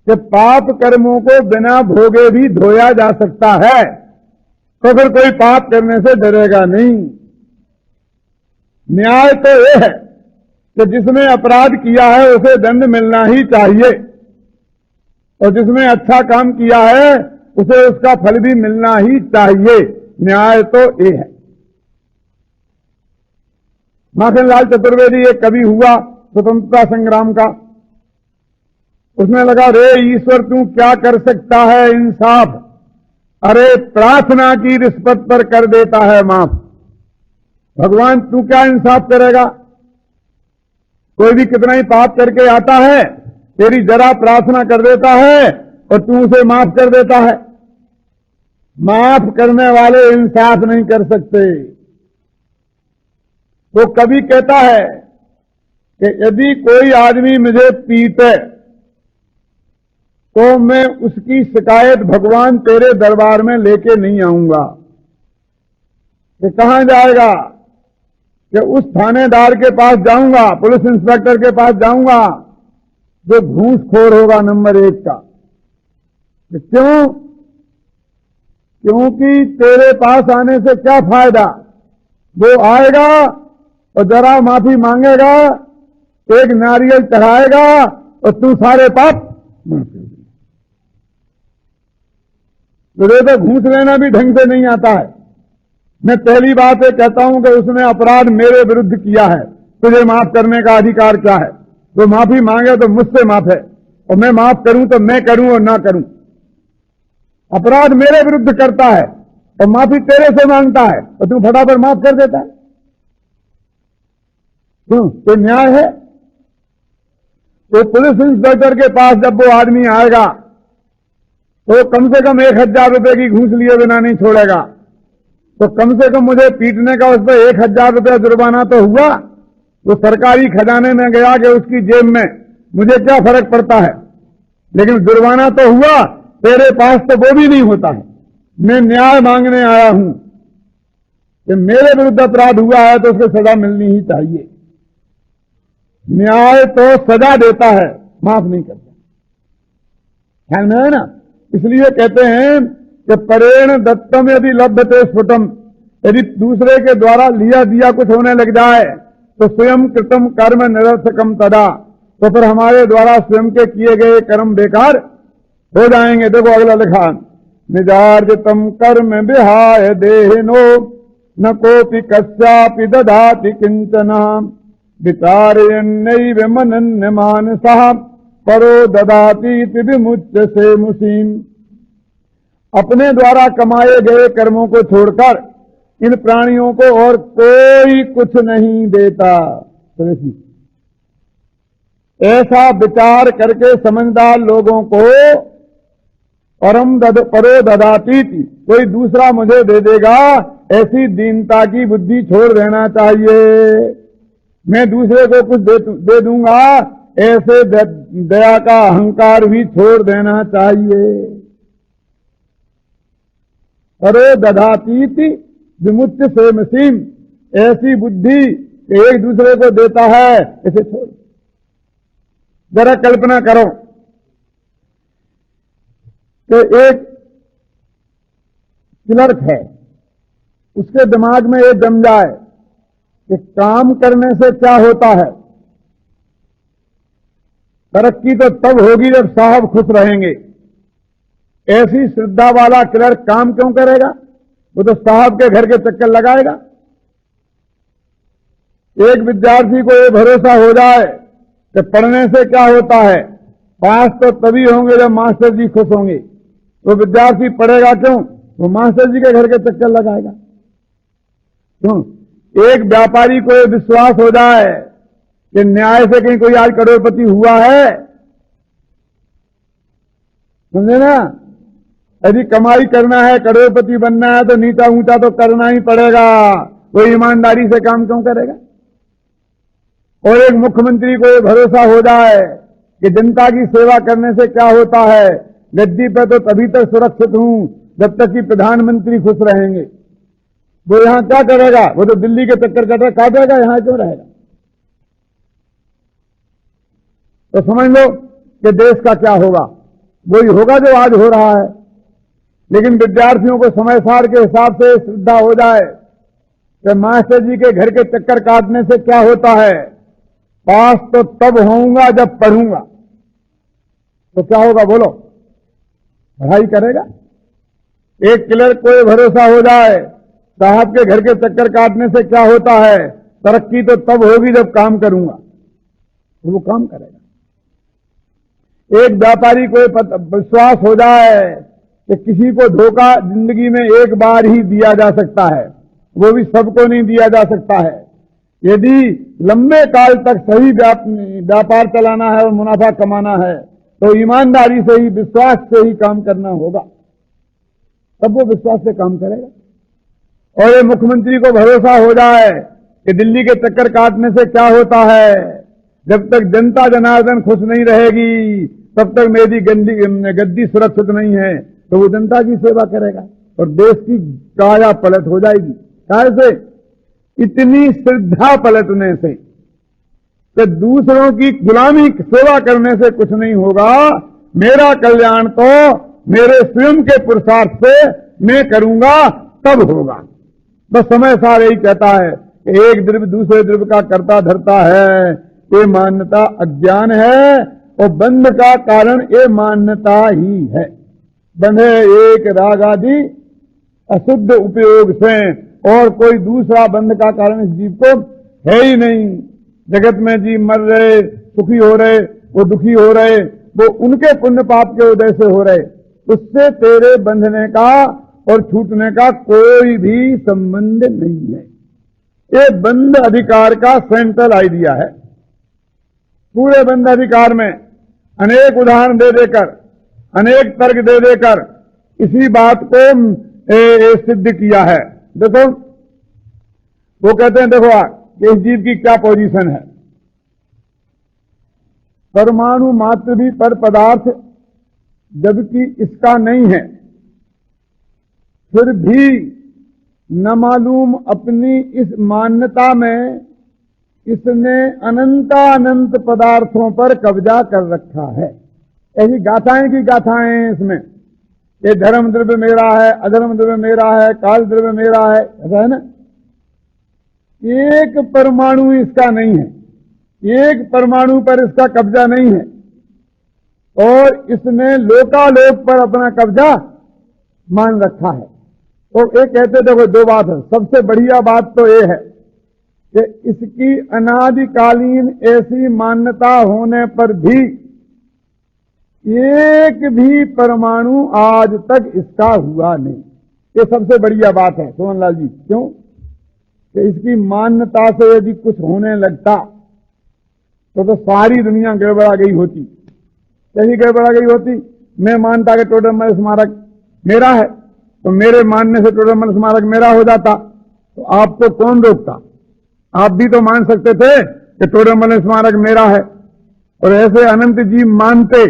कि पाप कर्मों को बिना भोगे भी धोया जा सकता है, तो फिर कोई पाप करने से डरेगा नहीं। न्याय तो यह है कि जिसने अपराध किया है उसे दंड मिलना ही चाहिए, और जिसने अच्छा काम किया है उसे उसका फल भी मिलना ही चाहिए। न्याय तो ये है। माखनलाल चतुर्वेदी एक कवि हुआ स्वतंत्रता संग्राम का। उसने लगा, रे ईश्वर तू क्या कर सकता है इंसाफ, अरे प्रार्थना की रिश्वत पर कर देता है माफ। भगवान तू क्या इंसाफ करेगा? कोई भी कितना ही पाप करके आता है, तेरी जरा प्रार्थना कर देता है और तू उसे माफ कर देता है। माफ करने वाले इंसाफ नहीं कर सकते। तो कवि कहता है कि यदि कोई आदमी मुझे पीटे तो मैं उसकी शिकायत भगवान तेरे दरबार में लेके नहीं आऊंगा। कि कहां जाएगा? कि उस थानेदार के पास जाऊंगा, पुलिस इंस्पेक्टर के पास जाऊंगा जो घूसखोर होगा नंबर 1 का। क्यों? क्योंकि तेरे पास आने से क्या फायदा? वो आएगा और जरा माफी मांगेगा, एक नारियल चढ़ाएगा और तू सारे पाप माफ कर दे। तुझे तो घूस लेना भी ढंग से नहीं आता है। मैं पहली बात ये कहता हूं कि उसने अपराध मेरे विरुद्ध किया है, तुझे माफ करने का अधिकार क्या है? तो माफी मांगे तो मुझसे माफ है, और मैं माफ करूं तो मैं करूं और ना करूं। अपराध मेरे विरुद्ध करता है और माफी तेरे से मांगता है, और तू फटाफट माफ कर देता है। क्यों? तो न्याय है? तो पुलिस इंस्पेक्टर के पास जब वो आदमी आएगा तो कम से कम 1,000 रुपए की घूस लिए बिना नहीं छोड़ेगा। तो कम से कम मुझे पीटने का उस पर 1,000 रुपया जुर्माना तो हुआ। वो सरकारी खजाने में गया कि उसकी जेब में, मुझे क्या फर्क पड़ता है, लेकिन जुर्माना तो हुआ। तेरे पास तो वो भी नहीं होता है। मैं न्याय मांगने आया हूं कि मेरे विरुद्ध अपराध हुआ है तो उसको सजा मिलनी ही चाहिए। न्याय तो सजा देता है, माफ नहीं करता। ख्याल में है ना? इसलिए कहते हैं कि परेण दत्तम यदि लभ्यते स्फुटम, यदि दूसरे के द्वारा लिया दिया कुछ होने लग जाए तो स्वयं कृतम कर्म निरर्थकम तदा, तो फिर हमारे द्वारा स्वयं के किए गए कर्म बेकार हो जाएंगे। देखो अगला लिखा, निजार्जितम कर्म विहाय देहिनो न कोपि कस्यापि दधाति किंचना विचारयन्नैव मनन्य मानसः परो ददातीति विमुच्य से मुसीम। अपने द्वारा कमाए गए कर्मों को छोड़कर इन प्राणियों को और कोई कुछ नहीं देता। तो ऐसा विचार करके समझदार लोगों को परो ददाती थी, कोई दूसरा मुझे दे देगा, ऐसी दीनता की बुद्धि छोड़ देना चाहिए। मैं दूसरे को कुछ दे दूंगा, ऐसे दया का अहंकार भी छोड़ देना चाहिए। परो ददाती थी विमुच्य से मसीम, ऐसी बुद्धि एक दूसरे को देता है, इसे छोड़। जरा कल्पना करो कि एक क्लर्क है, उसके दिमाग में एक जम जाए कि काम करने से क्या होता है। तरक्की तो तब होगी जब साहब खुश रहेंगे। ऐसी श्रद्धा वाला क्लर्क काम क्यों करेगा? वो तो साहब के घर के चक्कर लगाएगा। एक विद्यार्थी को ये भरोसा हो जाए कि पढ़ने से क्या होता है, पास तो तभी होंगे जब मास्टर जी खुश होंगे, तो विद्यार्थी पढ़ेगा क्यों? वो मास्टर जी के घर के चक्कर लगाएगा। क्यों? एक व्यापारी को विश्वास हो जाए कि न्याय से कहीं कोई आज करोड़पति हुआ है, समझे ना? यदि कमाई करना है, करोड़पति बनना है तो नीचा ऊंचा तो करना ही पड़ेगा। वो ईमानदारी से काम क्यों करेगा? और एक मुख्यमंत्री को ये भरोसा हो जाए कि जनता की सेवा करने से क्या होता है, गद्दी पर तो तभी तक सुरक्षित हूं जब तक कि प्रधानमंत्री खुश रहेंगे। वो यहां क्या करेगा? वो तो दिल्ली के चक्कर काटेगा, यहां क्यों रहेगा? तो समझ लो कि देश का क्या होगा। वही होगा जो आज हो रहा है। लेकिन विद्यार्थियों को समय सार के हिसाब से श्रद्धा हो जाए कि मास्टर जी के घर के चक्कर काटने से क्या होता है, पास तो तब होऊंगा जब पढ़ूंगा, तो क्या होगा बोलो? पढ़ाई करेगा। एक क्लर्क को भरोसा हो जाए साहब के घर के चक्कर काटने से क्या होता है, तरक्की तो तब होगी जब काम करूंगा, तो वो काम करेगा। एक व्यापारी को विश्वास हो जाए कि किसी को धोखा जिंदगी में एक बार ही दिया जा सकता है, वो भी सबको नहीं दिया जा सकता है। यदि लंबे काल तक सही व्यापार चलाना है और मुनाफा कमाना है तो ईमानदारी से ही, विश्वास से ही काम करना होगा, तब वो विश्वास से काम करेगा। और ये मुख्यमंत्री को भरोसा हो जाए कि दिल्ली के चक्कर काटने से क्या होता है, जब तक जनता जनार्दन खुश नहीं रहेगी तब तक मेरी गद्दी सुरक्षित नहीं है, तो वो जनता की सेवा करेगा और देश की काया पलट हो जाएगी। कैसे? इतनी श्रद्धा पलटने से कि दूसरों की गुलामी सेवा करने से कुछ नहीं होगा, मेरा कल्याण तो मेरे स्वयं के पुरुषार्थ से मैं करूंगा तब होगा। बस समय सार यही कहता है कि एक द्रव्य दूसरे द्रव्य का करता धरता है, ये मान्यता अज्ञान है और बंध का कारण ये मान्यता ही है। बंधे एक राग आदि अशुद्ध उपयोग से, और कोई दूसरा बंध का कारण इस जीव को है ही नहीं। जगत में जीव मर रहे, सुखी हो रहे, वो दुखी हो रहे, वो उनके पुण्य पाप के उदय से हो रहे, उससे तेरे बंधने का और छूटने का कोई भी संबंध नहीं है। ये बंध अधिकार का सेंट्रल आइडिया है। पूरे बंध अधिकार में अनेक उदाहरण दे देकर, अनेक तर्क दे देकर इसी बात को सिद्ध किया है। देखो, वो कहते हैं, देखो कि इस जीव की क्या पोजीशन है। परमाणु मात्र भी पर पदार्थ जबकि इसका नहीं है, फिर भी न मालूम अपनी इस मान्यता में इसने अनंतानंत पदार्थों पर कब्जा कर रखा है। ऐसी गाथाएं की गाथाएं हैं इसमें। ये धर्म द्रव्य मेरा है, अधर्म द्रव्य मेरा है, काल द्रव्य मेरा है, ऐसा है ना। एक परमाणु इसका नहीं है, एक परमाणु पर इसका कब्जा नहीं है, और इसने लोकालोक पर अपना कब्जा मान रखा है। तो ये कहते देखो, दो बात है। सबसे बढ़िया बात तो ये है कि इसकी अनादिकालीन ऐसी मान्यता होने पर भी एक भी परमाणु आज तक इसका हुआ नहीं। ये सबसे बढ़िया बात है सोहनलाल जी। क्यों? कि इसकी मान्यता से यदि कुछ होने लगता तो सारी दुनिया गड़बड़ा गई होती। कैसी गड़बड़ा गई होती? मैं मानता कि टोडरमल स्मारक मेरा है, तो मेरे मानने से टोडरमल स्मारक मेरा हो जाता, तो आपको कौन रोकता? आप भी तो मान सकते थे कि टोडरमल स्मारक मेरा है, और ऐसे अनंत जीव मानते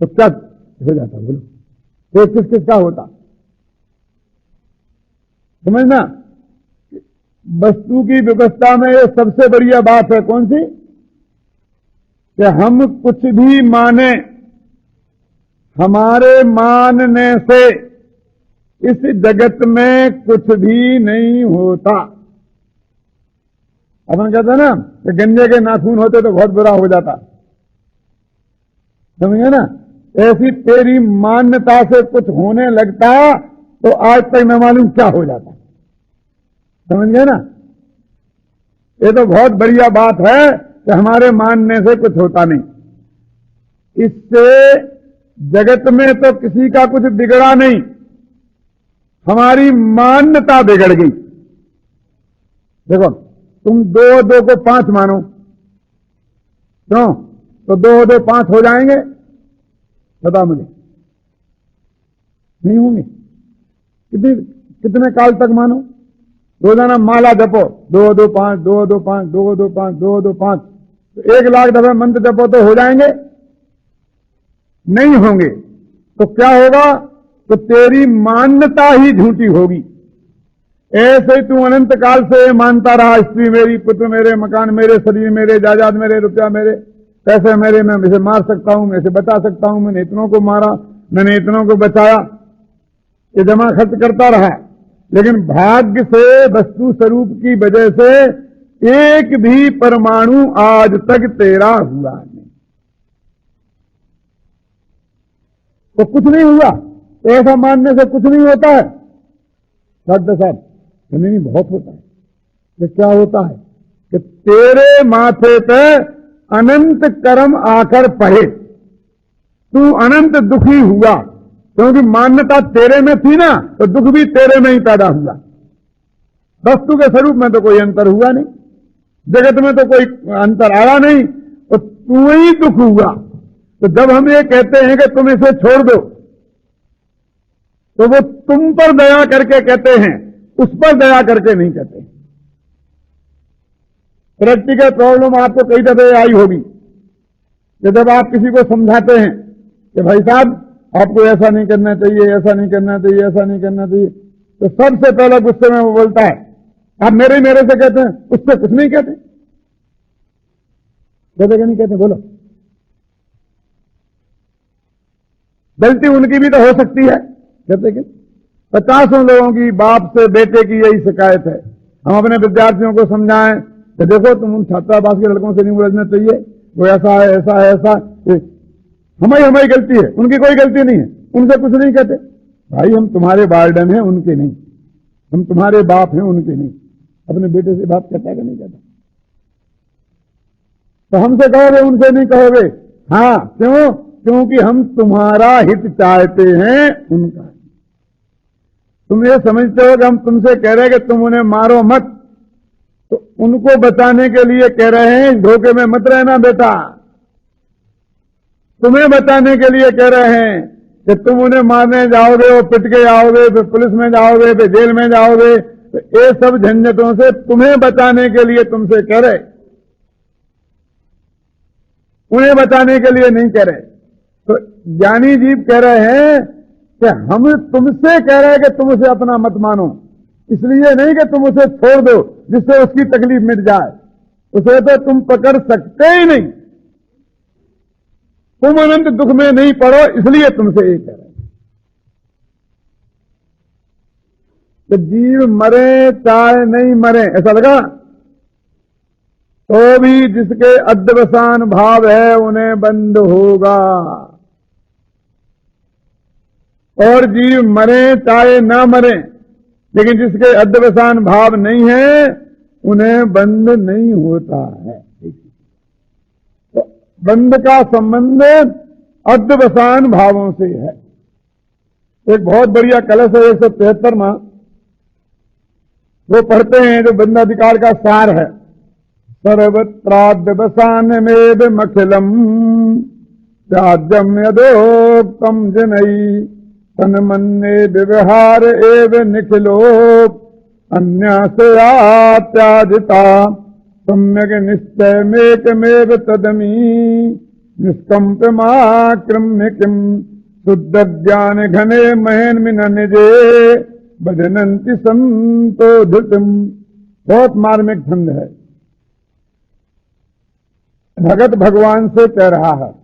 तो क्या हो जाता? बोलो, तो किस किसका होता? समझना, वस्तु की व्यवस्था में ये सबसे बढ़िया बात है। कौन सी? कि हम कुछ भी माने, हमारे मानने से इस जगत में कुछ भी नहीं होता। अपन कहते हैं ना कि गन्ने के नाखून होते तो बहुत बुरा हो जाता, समझे ना। ऐसी तेरी मान्यता से कुछ होने लगता तो आज तक न मालूम क्या हो जाता, समझ गए ना। ये तो बहुत बढ़िया बात है कि हमारे मानने से कुछ होता नहीं। इससे जगत में तो किसी का कुछ बिगड़ा नहीं, हमारी मान्यता बिगड़ गई। देखो, तुम 2 2 को 5 मानो, क्यों? तो 2 2 5 हो जाएंगे? बता मुझे, नहीं होंगे। कितने काल तक मानो? रोजाना माला जपो, 2 2 5 2 2 5 2 2 5 2 2 5, तो 1 लाख दफे मंत्र जपो तो हो जाएंगे? नहीं होंगे। तो क्या होगा? तो तेरी मान्यता ही झूठी होगी। ऐसे ही तू अनंत काल से मानता रहा, स्त्री मेरी, पुत्र मेरे, मकान मेरे, शरीर मेरे, जायदाद मेरे, रुपया मेरे, पैसे मेरे, मैं इसे मार सकता हूं, मैं इसे बचा सकता हूं, मैंने इतनों को मारा, मैंने इतनों को बचाया, ये जमा खर्च करता रहा। लेकिन भाग्य से, वस्तु स्वरूप की वजह से एक भी परमाणु आज तक तेरा हुआ नहीं। तो कुछ नहीं हुआ, तो ऐसा मानने से कुछ नहीं होता है। डॉक्टर साहब, नहीं बहुत होता है। तो क्या होता है कि तेरे माथे पे अनंत कर्म आकर पड़े, तू अनंत दुखी हुआ, क्योंकि मान्यता तेरे में थी ना, तो दुख भी तेरे में ही पैदा हुआ। वस्तु के स्वरूप में तो कोई अंतर हुआ नहीं, जगत में तो कोई अंतर आया नहीं, तो तू ही दुख हुआ। तो जब हम ये कहते हैं कि तुम इसे छोड़ दो, तो वो तुम पर दया करके कहते हैं, उस पर दया करके नहीं कहते। प्रैक्टिकल प्रॉब्लम आपको कई दफे आई होगी कि जब आप किसी को समझाते हैं कि भाई साहब आपको ऐसा नहीं करना चाहिए, ऐसा नहीं करना चाहिए, ऐसा नहीं करना चाहिए, तो सबसे पहले गुस्से में वो बोलता है, आप मेरे से कहते हैं, उससे कुछ नहीं कहते। कहते कि नहीं कहते? बोलो, गलती उनकी भी तो हो सकती है। कहते कि 50 लोगों की बाप से बेटे की यही शिकायत है। हम अपने विद्यार्थियों को समझाएं कि देखो, तुम उन छात्रावास के लड़कों से नहीं उलझना चाहिए, वो ऐसा है, ऐसा है, ऐसा। हमारी गलती है, उनकी कोई गलती नहीं है, उनसे कुछ नहीं कहते। भाई हम तुम्हारे वार्डन हैं, उनके नहीं। हम तुम्हारे बाप हैं, उनके नहीं। अपने बेटे से बाप कहता है कि नहीं कहता? तो हमसे कहोगे, उनसे नहीं कहोगे। हाँ, क्यों? क्योंकि हम तुम्हारा हित चाहते हैं, उनका। तुम ये समझते हो कि हम तुमसे कह रहे हैं कि तुम उन्हें मारो मत, तो उनको बचाने के लिए कह रहे हैं धोखे में मत रहना बेटा। तुम्हें बचाने के लिए कह रहे हैं कि तुम उन्हें मारने जाओगे, वो पिट के आओगे, फिर पुलिस में जाओगे, फिर जेल में जाओगे। तो ये सब झंझटों से तुम्हें बचाने के लिए तुमसे कह रहे, उन्हें बचाने के लिए नहीं कह रहे। तो ज्ञानी जीव कह रहे हैं कि हम तुमसे कह रहे हैं कि तुम उसे अपना मत मानो, इसलिए नहीं कि तुम उसे छोड़ दो जिससे उसकी तकलीफ मिट जाए। उसे तो तुम पकड़ सकते ही नहीं, तुम अनंत दुख में नहीं पड़ो, इसलिए तुमसे ये कह रहे हैं कि जीव मरे चाहे नहीं मरे, ऐसा लगा तो भी जिसके अध्यवसान भाव है उन्हें बंद होगा, और जीव मरे चाहे ना मरे, लेकिन जिसके अध्यवसान भाव नहीं है उन्हें बंद नहीं होता है। तो बंद का संबंध अध्यवसान भावों से है। एक बहुत बढ़िया कलश है 173वां, वो पढ़ते हैं जो बंदाधिकार का सार है। सर्वत्राद्यवसान मेद मखिलम त्याज्यम यदोक्तम जनई तन्मन्ये व्यवहार एव निखिलो अन्यासयात्याजिता सम्यक निश्चय मेकमेव तदमी निष्कंपमाक्रम्य किम शुद्ध ज्ञान घने महेन मिन निजे बदनंति संतो धृतम। बहुत मार्मिक छंद है। भगत भगवान से कह रहा है,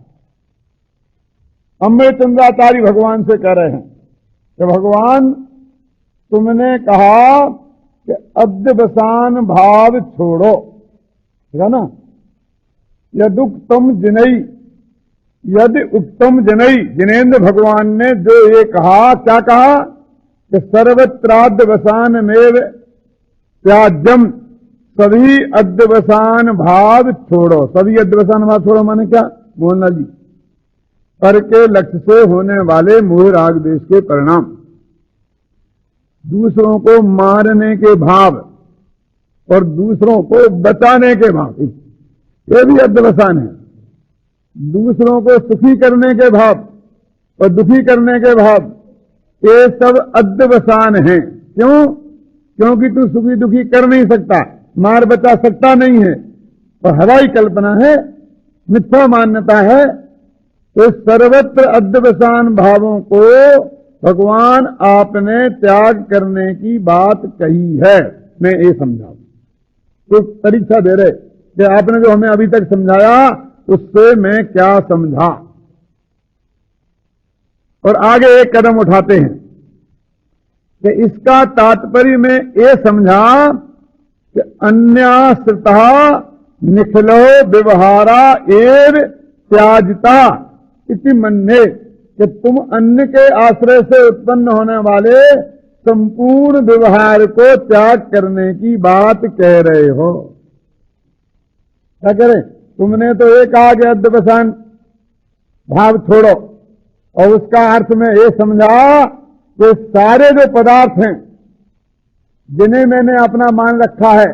अमृतचंद्राचार्य भगवान से कह रहे हैं कि भगवान तुमने कहा कि अध्यवसान भाव छोड़ो, ठीक है ना। यदुक्तम जनई, यदि उत्तम जनई, जिनेन्द्र भगवान ने जो ये कहा, क्या कहा कि सर्वत्राद्यवसान मेव त्याज्यम, सभी अध्यवसान भाव छोड़ो। सभी अध्यवसान भाव छोड़ो माने क्या मोहनलाल जी? पर के लक्ष्य से होने वाले मोह राग देश के परिणाम, दूसरों को मारने के भाव और दूसरों को बचाने के भाव, ये भी अध्यवसान है। दूसरों को सुखी करने के भाव और दुखी करने के भाव, ये सब अध्यवसान हैं। क्यों? क्योंकि तू सुखी दुखी कर नहीं सकता, मार बचा सकता नहीं है, और हवाई कल्पना है, मिथ्या मान्यता है। तो सर्वत्र अध्यवसान भावों को भगवान आपने त्याग करने की बात कही है। मैं ये समझाऊं तो परीक्षा दे रहे कि आपने जो हमें अभी तक समझाया उससे मैं क्या समझा, और आगे एक कदम उठाते हैं कि इसका तात्पर्य में ये समझा कि अन्याश्रिता निखिलो व्यवहारा एव त्याजता इति मन्ये, कि तुम अन्य के आश्रय से उत्पन्न होने वाले संपूर्ण व्यवहार को त्याग करने की बात कह रहे हो। क्या कह रहे? तुमने तो ये कहा कि अध्यवसान भाव छोड़ो, और उसका अर्थ में ये समझा कि सारे जो पदार्थ हैं जिन्हें मैंने अपना मान रखा है,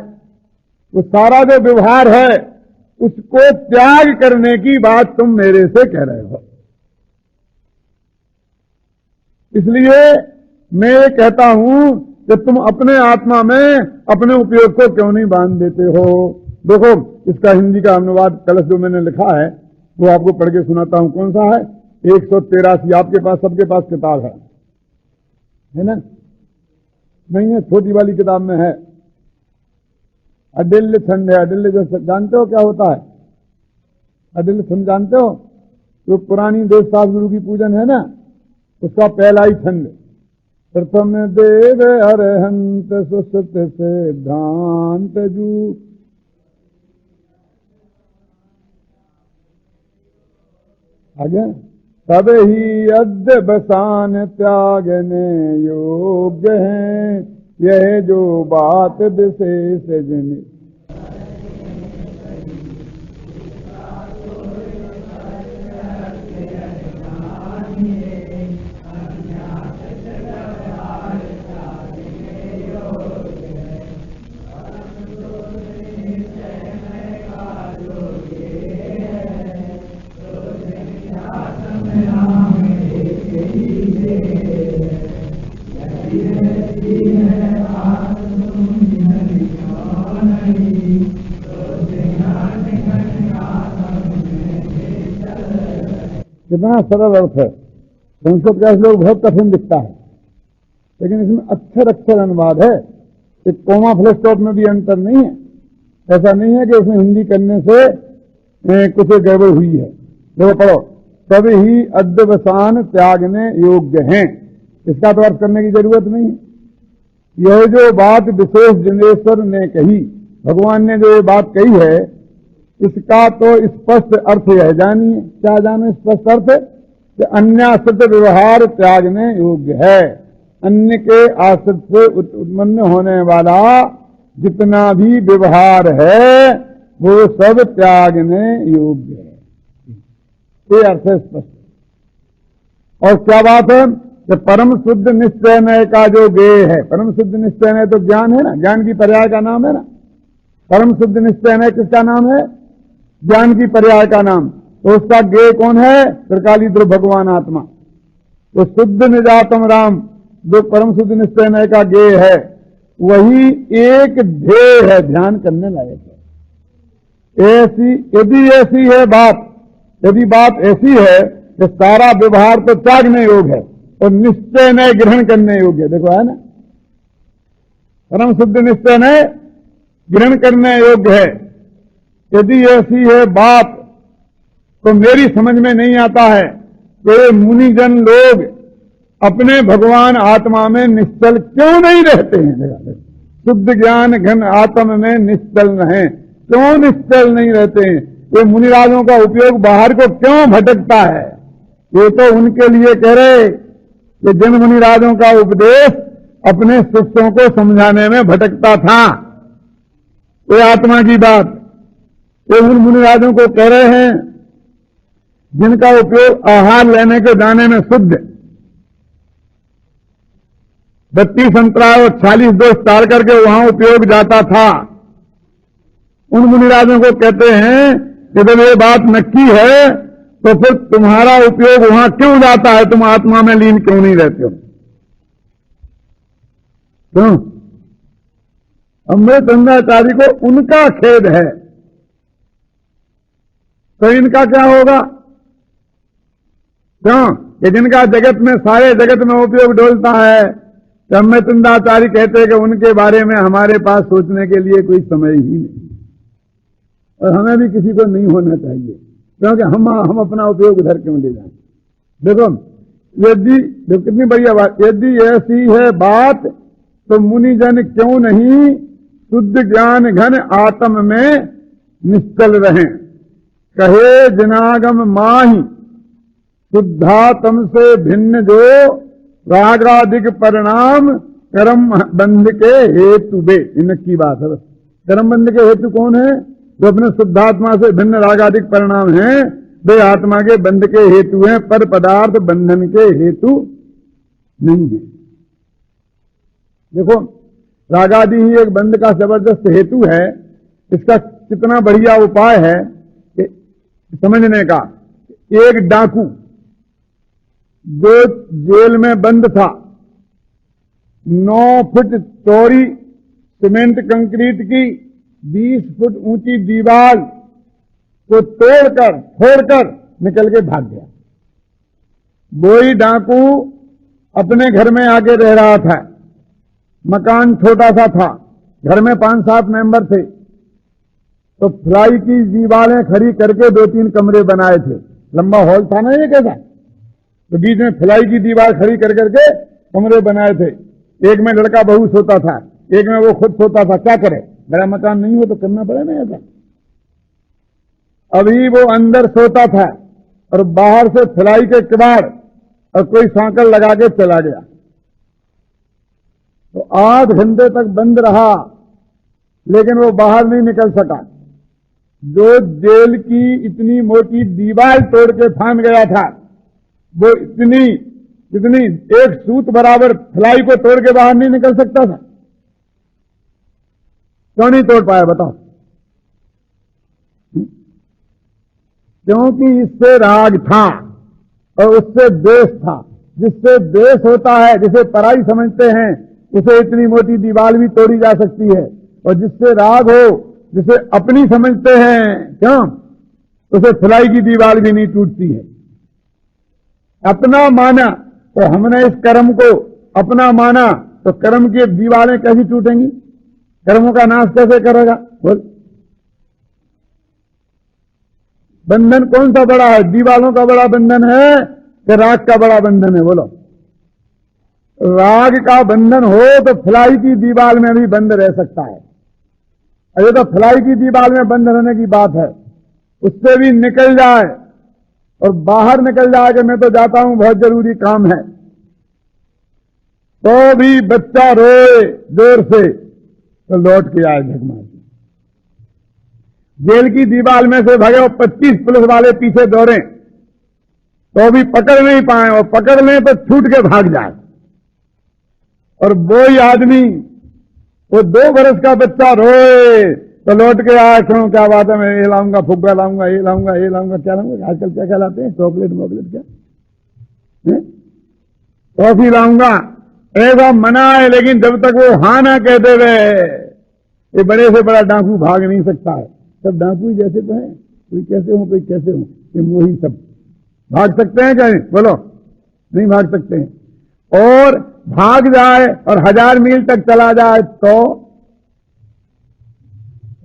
वो सारा जो व्यवहार है उसको त्याग करने की बात तुम मेरे से कह रहे हो। इसलिए मैं ये कहता हूं कि तुम अपने आत्मा में अपने उपयोग को क्यों नहीं बांध देते हो। देखो इसका हिंदी का अनुवाद कलश जो मैंने लिखा है वो आपको पढ़ के सुनाता हूं। कौन सा है? 183। आपके पास, सबके पास किताब है ना? नहीं है, छोटी वाली किताब में है। अडिल्य छंद है। अडिल्य जो जानते हो क्या होता है? अडिल्य छंद जानते हो? जो पुरानी देव गुरु की पूजन है ना, उसका पहला ही छंद। प्रथम देव अरहंत सुसत सिद्धांत जू, आगे तब ही अध्यवसान त्यागने योग्य है, यह जो बात विशेष जने। कितना सरल अर्थ है। संस्कृत का श्लोक बहुत कठिन दिखता है, लेकिन इसमें अक्षर अक्षर अनुवाद है। एक कोमा फ्लश स्टॉप में भी अंतर नहीं है। ऐसा नहीं है कि उसमें हिंदी करने से कुछ गड़बड़ हुई है। देखो पढ़ो, सभी ही अद्वसान त्यागने योग्य हैं, इसका तो अर्थ करने की जरूरत नहीं है। यह जो बात विशेष जिनेश्वर ने कही, भगवान ने जो ये बात कही है, इसका तो स्पष्ट अर्थ यह जानिए। क्या जाने स्पष्ट अर्थ? कि अन्याश्रित व्यवहार त्यागने योग्य है। अन्य के आश्रित से उत्पन्न होने वाला जितना भी व्यवहार है वो सब त्यागने योग्य है। ये अर्थ है स्पष्ट। और क्या बात है कि परम शुद्ध निश्चय का जो गेय है, परम शुद्ध निश्चय तो ज्ञान है ना, ज्ञान की पर्याय का नाम है ना। परम शुद्ध निश्चय किसका नाम है? ज्ञान की पर्याय का नाम। तो उसका गेय कौन है? त्रिकाली ध्रुव भगवान आत्मा। तो शुद्ध निजातम राम जो परम शुद्ध निश्चय का गेय है, वही एक ध्येय है, ध्यान करने लायक है। ऐसी यदि ऐसी है बात, यदि बात ऐसी है कि सारा व्यवहार तो त्यागने योग्य है और निश्चय नय ग्रहण करने योग्य है। देखो है ना, परम शुद्ध निश्चय नय ग्रहण करने योग्य है। यदि ऐसी है बात तो मेरी समझ में नहीं आता है कि मुनिजन लोग अपने भगवान आत्मा में निश्चल क्यों नहीं रहते हैं। शुद्ध ज्ञान घन आत्म में निश्चल रहें, क्यों निश्चल नहीं रहते हैं? ये मुनिराजों का उपयोग बाहर को क्यों भटकता है? ये तो उनके लिए कह रहे कि जिन मुनिराजों का उपदेश अपने शिष्यों को समझाने में भटकता था, ये आत्मा की बात ये उन मुनिराजों को कह रहे हैं जिनका उपयोग आहार लेने के दाने में शुद्ध 32 अंतराल और 40 दोष तार करके वहां उपयोग जाता था। उन मुनिराजों को कहते हैं कि जब ये बात नक्की है तो फिर तुम्हारा उपयोग वहां क्यों जाता है? तुम आत्मा में लीन क्यों नहीं रहते हो? क्यों? अमृतचंद्राचार्य को उनका खेद है, तो इनका क्या होगा? क्यों? कि जिनका जगत में, सारे जगत में उपयोग डोलता है, तो अमृतचंद्राचार्य कहते हैं कि उनके बारे में हमारे पास सोचने के लिए कोई समय ही नहीं, और हमें भी किसी को नहीं होना चाहिए, क्योंकि हम अपना उपयोग उधर क्यों ले जाएं? देखो यदि, कितनी बढ़िया बात, यदि ऐसी है बात तो मुनिजन क्यों नहीं शुद्ध ज्ञान घन आत्म में निश्चल रहें। कहे जिनागम माही शुद्धात्म से भिन्न जो रागादिक परिणाम कर्म बंध के हेतु बे। इनकी बात है। कर्म बंध के हेतु कौन है? जो अपने शुद्धात्मा से भिन्न रागादिक परिणाम हैं, वे आत्मा के बंध के हेतु हैं, पर पदार्थ बंधन के हेतु नहीं है। देखो रागादि ही एक बंध का जबरदस्त हेतु है। इसका कितना बढ़िया उपाय है कि समझने का। एक डाकू जो जेल में बंद था, 9 फुट चौड़ी सीमेंट कंक्रीट की 20 फुट ऊंची दीवार को तोड़कर फोड़कर निकल के भाग गया। वही डाकू अपने घर में आके रह रहा था। मकान छोटा सा था, घर में 5-7 मेंबर थे, तो फ्लाई की दीवारें खड़ी करके 2-3 कमरे बनाए थे। लंबा हॉल था ना ये कैसा, तो बीच में फ्लाई की दीवार खड़ी कर करके कमरे बनाए थे। एक में लड़का बहू सोता था, एक में वो खुद सोता था। क्या करे, बड़ा मकान नहीं हो तो करना पड़े ना ऐसा। अभी वो अंदर सोता था और बाहर से फ्लाई के किवाड़ और कोई सांकल लगा के चला गया। तो 8 घंटे तक बंद रहा, लेकिन वो बाहर नहीं निकल सका। जो जेल की इतनी मोटी दीवार तोड़ के फान गया था, वो इतनी एक सूत बराबर फ्लाई को तोड़ के बाहर नहीं निकल सकता था। क्यों नहीं तोड़ पाया बताओ? क्योंकि इससे राग था और उससे द्वेष था। जिससे द्वेष होता है, जिसे पराई समझते हैं, उसे इतनी मोटी दीवार भी तोड़ी जा सकती है। और जिससे राग हो, जिसे अपनी समझते हैं, क्यों, उसे फ्लाई की दीवार भी नहीं टूटती है। अपना माना तो हमने इस कर्म को अपना माना, तो कर्म की दीवारें कैसी टूटेंगी, कर्मों का नाश कैसे करेगा? बोल, बंधन कौन सा बड़ा है? दीवालों का बड़ा बंधन है कि राग का बड़ा बंधन है? बोलो। राग का बंधन हो तो फ्लाई की दीवार में भी बंद रह सकता है। अरे तो फ्लाई की दीवार में बंद रहने की बात है, उससे भी निकल जाए और बाहर निकल जाए कि मैं तो जाता हूं, बहुत जरूरी काम है, तो भी बच्चा रोए जोर से तो लौट के आए झकमार के। जेल की दीवार में से भगे और 25 पुलिस वाले पीछे दौड़े तो भी पकड़ नहीं पाए, और पकड़ लें तो छूट के भाग जाए। और वही आदमी, वो 2 बरस का बच्चा रोए तो लौट के आया, सुनो क्या बात है, मैं ये लाऊंगा, फुग्गा लाऊंगा, ये लाऊंगा, ये लाऊंगा, क्या लाऊंगा, आजकल क्या क्या लाते हैं, चॉकलेट वॉकलेट, क्या टॉफी लाऊंगा, ऐसा मना है। लेकिन जब तक वो हाँ ना कहते रहे, ये बड़े से बड़ा डाकू भाग नहीं सकता है। सब डाकू ही जैसे तो है, कोई कैसे हो कोई कैसे हो, ये वही सब भाग सकते हैं क्या? बोलो, नहीं भाग सकते हैं। और भाग जाए और 1000 मील तक चला जाए तो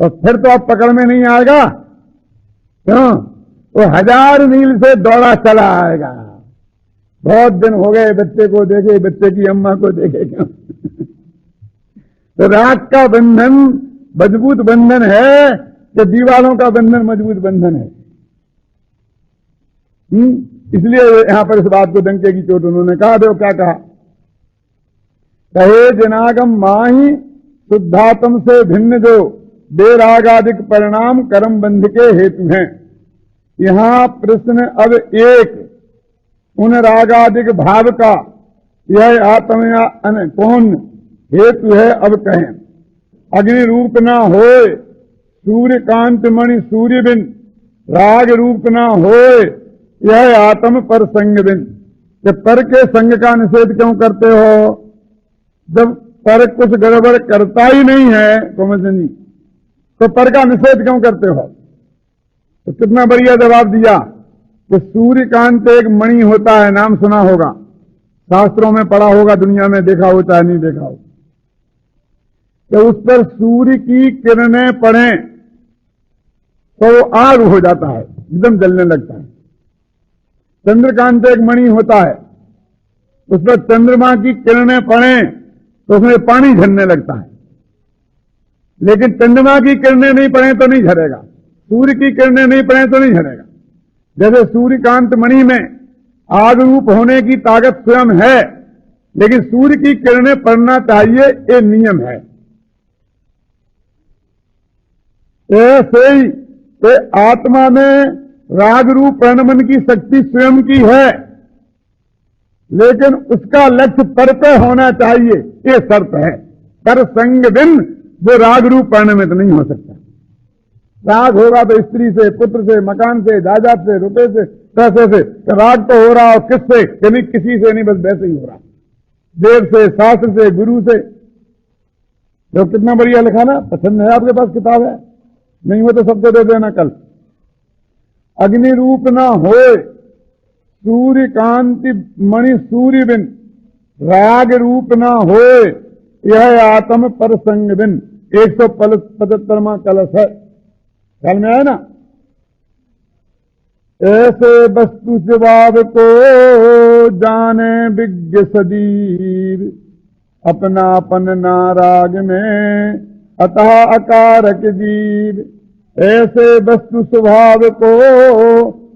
फिर तो अब पकड़ में नहीं आएगा, क्यों? वो 1000 मील से दौड़ा चला आएगा। बहुत दिन हो गए बच्चे को देखे, बच्चे की अम्मा को देखे, क्यों? तो राग का बंधन मजबूत बंधन है कि दीवालों का बंधन मजबूत बंधन है? इसलिए यहां पर इस बात को डंके की चोट उन्होंने कहा। दो क्या कहा? कहे जनागम माही शुद्धात्म से भिन्न जो बेरागादिक परिणाम कर्म बंध के हेतु हैं। यहां प्रश्न अब एक उन रागादिक भाव का यह आत्म या कौन हेतु है? अब कहें, अग्नि रूप ना होए सूर्यकांत मणि सूर्य बिन, राग रूप ना होए यह आत्म पर संग बिन। कि पर के संग का निषेध क्यों करते हो? जब पर कुछ गड़बड़ करता ही नहीं है कोमल जी, तो पर का निषेध क्यों करते हो? तो कितना बढ़िया जवाब दिया कि सूर्यकांत एक मणि होता है, नाम सुना होगा, शास्त्रों में पढ़ा होगा, दुनिया में देखा हो चाहे नहीं देखा हो, कि उस पर सूर्य की किरणें पड़े तो वो आग हो जाता है, एकदम जलने लगता है। चंद्रकांत एक मणि होता है, उस पर चंद्रमा की किरणें पड़े तो उसमें पानी झरने लगता है। लेकिन चंद्रमा की किरणें नहीं पड़े तो नहीं झरेगा, सूर्य की किरणें नहीं पड़े तो नहीं झरेगा। जैसे सूर्यकांत मणि में आग रूप होने की ताकत स्वयं है, लेकिन सूर्य की किरणें पड़ना चाहिए, ये नियम है। ऐसे ही आत्मा में राग रूप प्रणमन की शक्ति स्वयं की है, लेकिन उसका लक्ष्य पर पे होना चाहिए, ये शर्त है। पर संग बिन वो राग रूप प्रणमित नहीं हो सकता। राग होगा तो स्त्री से, पुत्र से, मकान से, जायदाद से, रुपए से, पैसे से। तो राग तो हो रहा हो किससे? यानी किसी से नहीं, बस वैसे ही हो रहा, देव से, शास्त्र से, गुरु से। जो कितना बढ़िया लिखा ना, पसंद है आपके पास किताब है? नहीं हो तो सबको दे देना कल। अग्नि रूप ना होए सूर्य कांति मणि सूर्य बिन, राग रूप ना होए यह आत्म पर संग बिन। 175वां कलश है, ख्याल में आया ना? ऐसे वस्तु स्वभाव को जाने विज्ञ सदीर, अपनापन नाराग में अतः अकारक जीव। ऐसे वस्तु स्वभाव को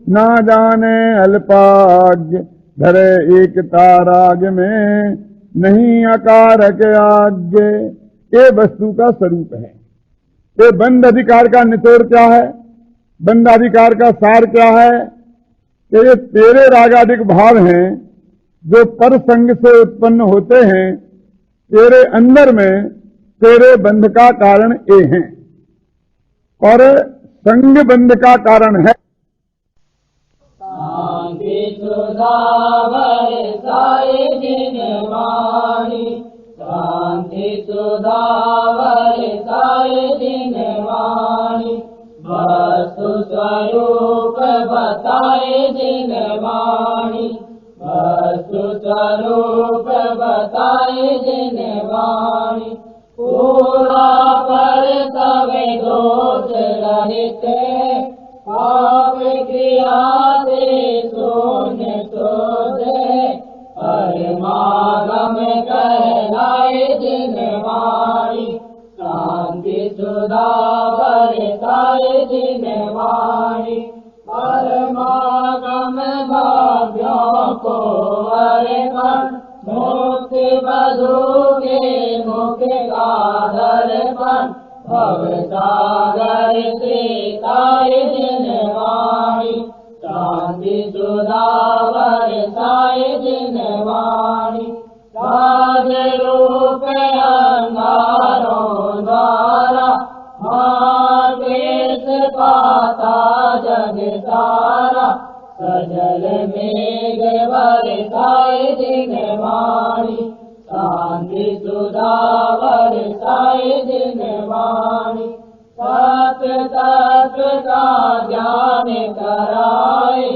ना जाने अल्पाग्य, धरे एक ताराग में नहीं अकारक आज्ञे। ये वस्तु का स्वरूप है। ये बंध अधिकार का निचोड़ क्या है? बंध अधिकार का सार क्या है? कि ये तेरे रागादिक भाव हैं जो पर संग से उत्पन्न होते हैं, तेरे अंदर में तेरे बंध का कारण ये हैं, और संग बंध का कारण है। शांति सुधा बरसाए दिन वाणी, शांति सुधा बरसाए दिन वाणी, वस्तु स्वरूप बताए दिन वाणी, रूप बताए जिन वाणी पूरा पर तवे दोष रहित पाप क्रिया से शून्य सोचे परमागम कहलाए जिन वाणी शांति सुधा बरसाए जिन वाणी परमागम भाव्यों को अर्पण मुक्ति बधू के मुख का दर्पण भव सागर से तारे जिन वाणी शांति सुधा बरसाए जिन वाणी राज रूप अंगारों द्वारा महावेश पाता जग सारा सजल मेघ बरसाए जिन वाणी शांति सुधा बरसाए जिन वाणी सत तत्व का ज्ञान कराए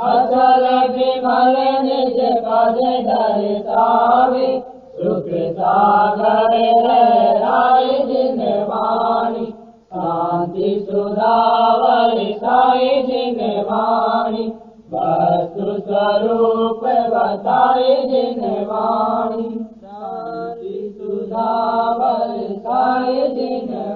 अचल विमल निज पद दर्शावे सुख सागर लहराए जिन वाणी शांति सुधा बरसाए जिन वाणी वस्तु स्वरूप बताए जिन वाणी शांति सुधा बरसाए जिन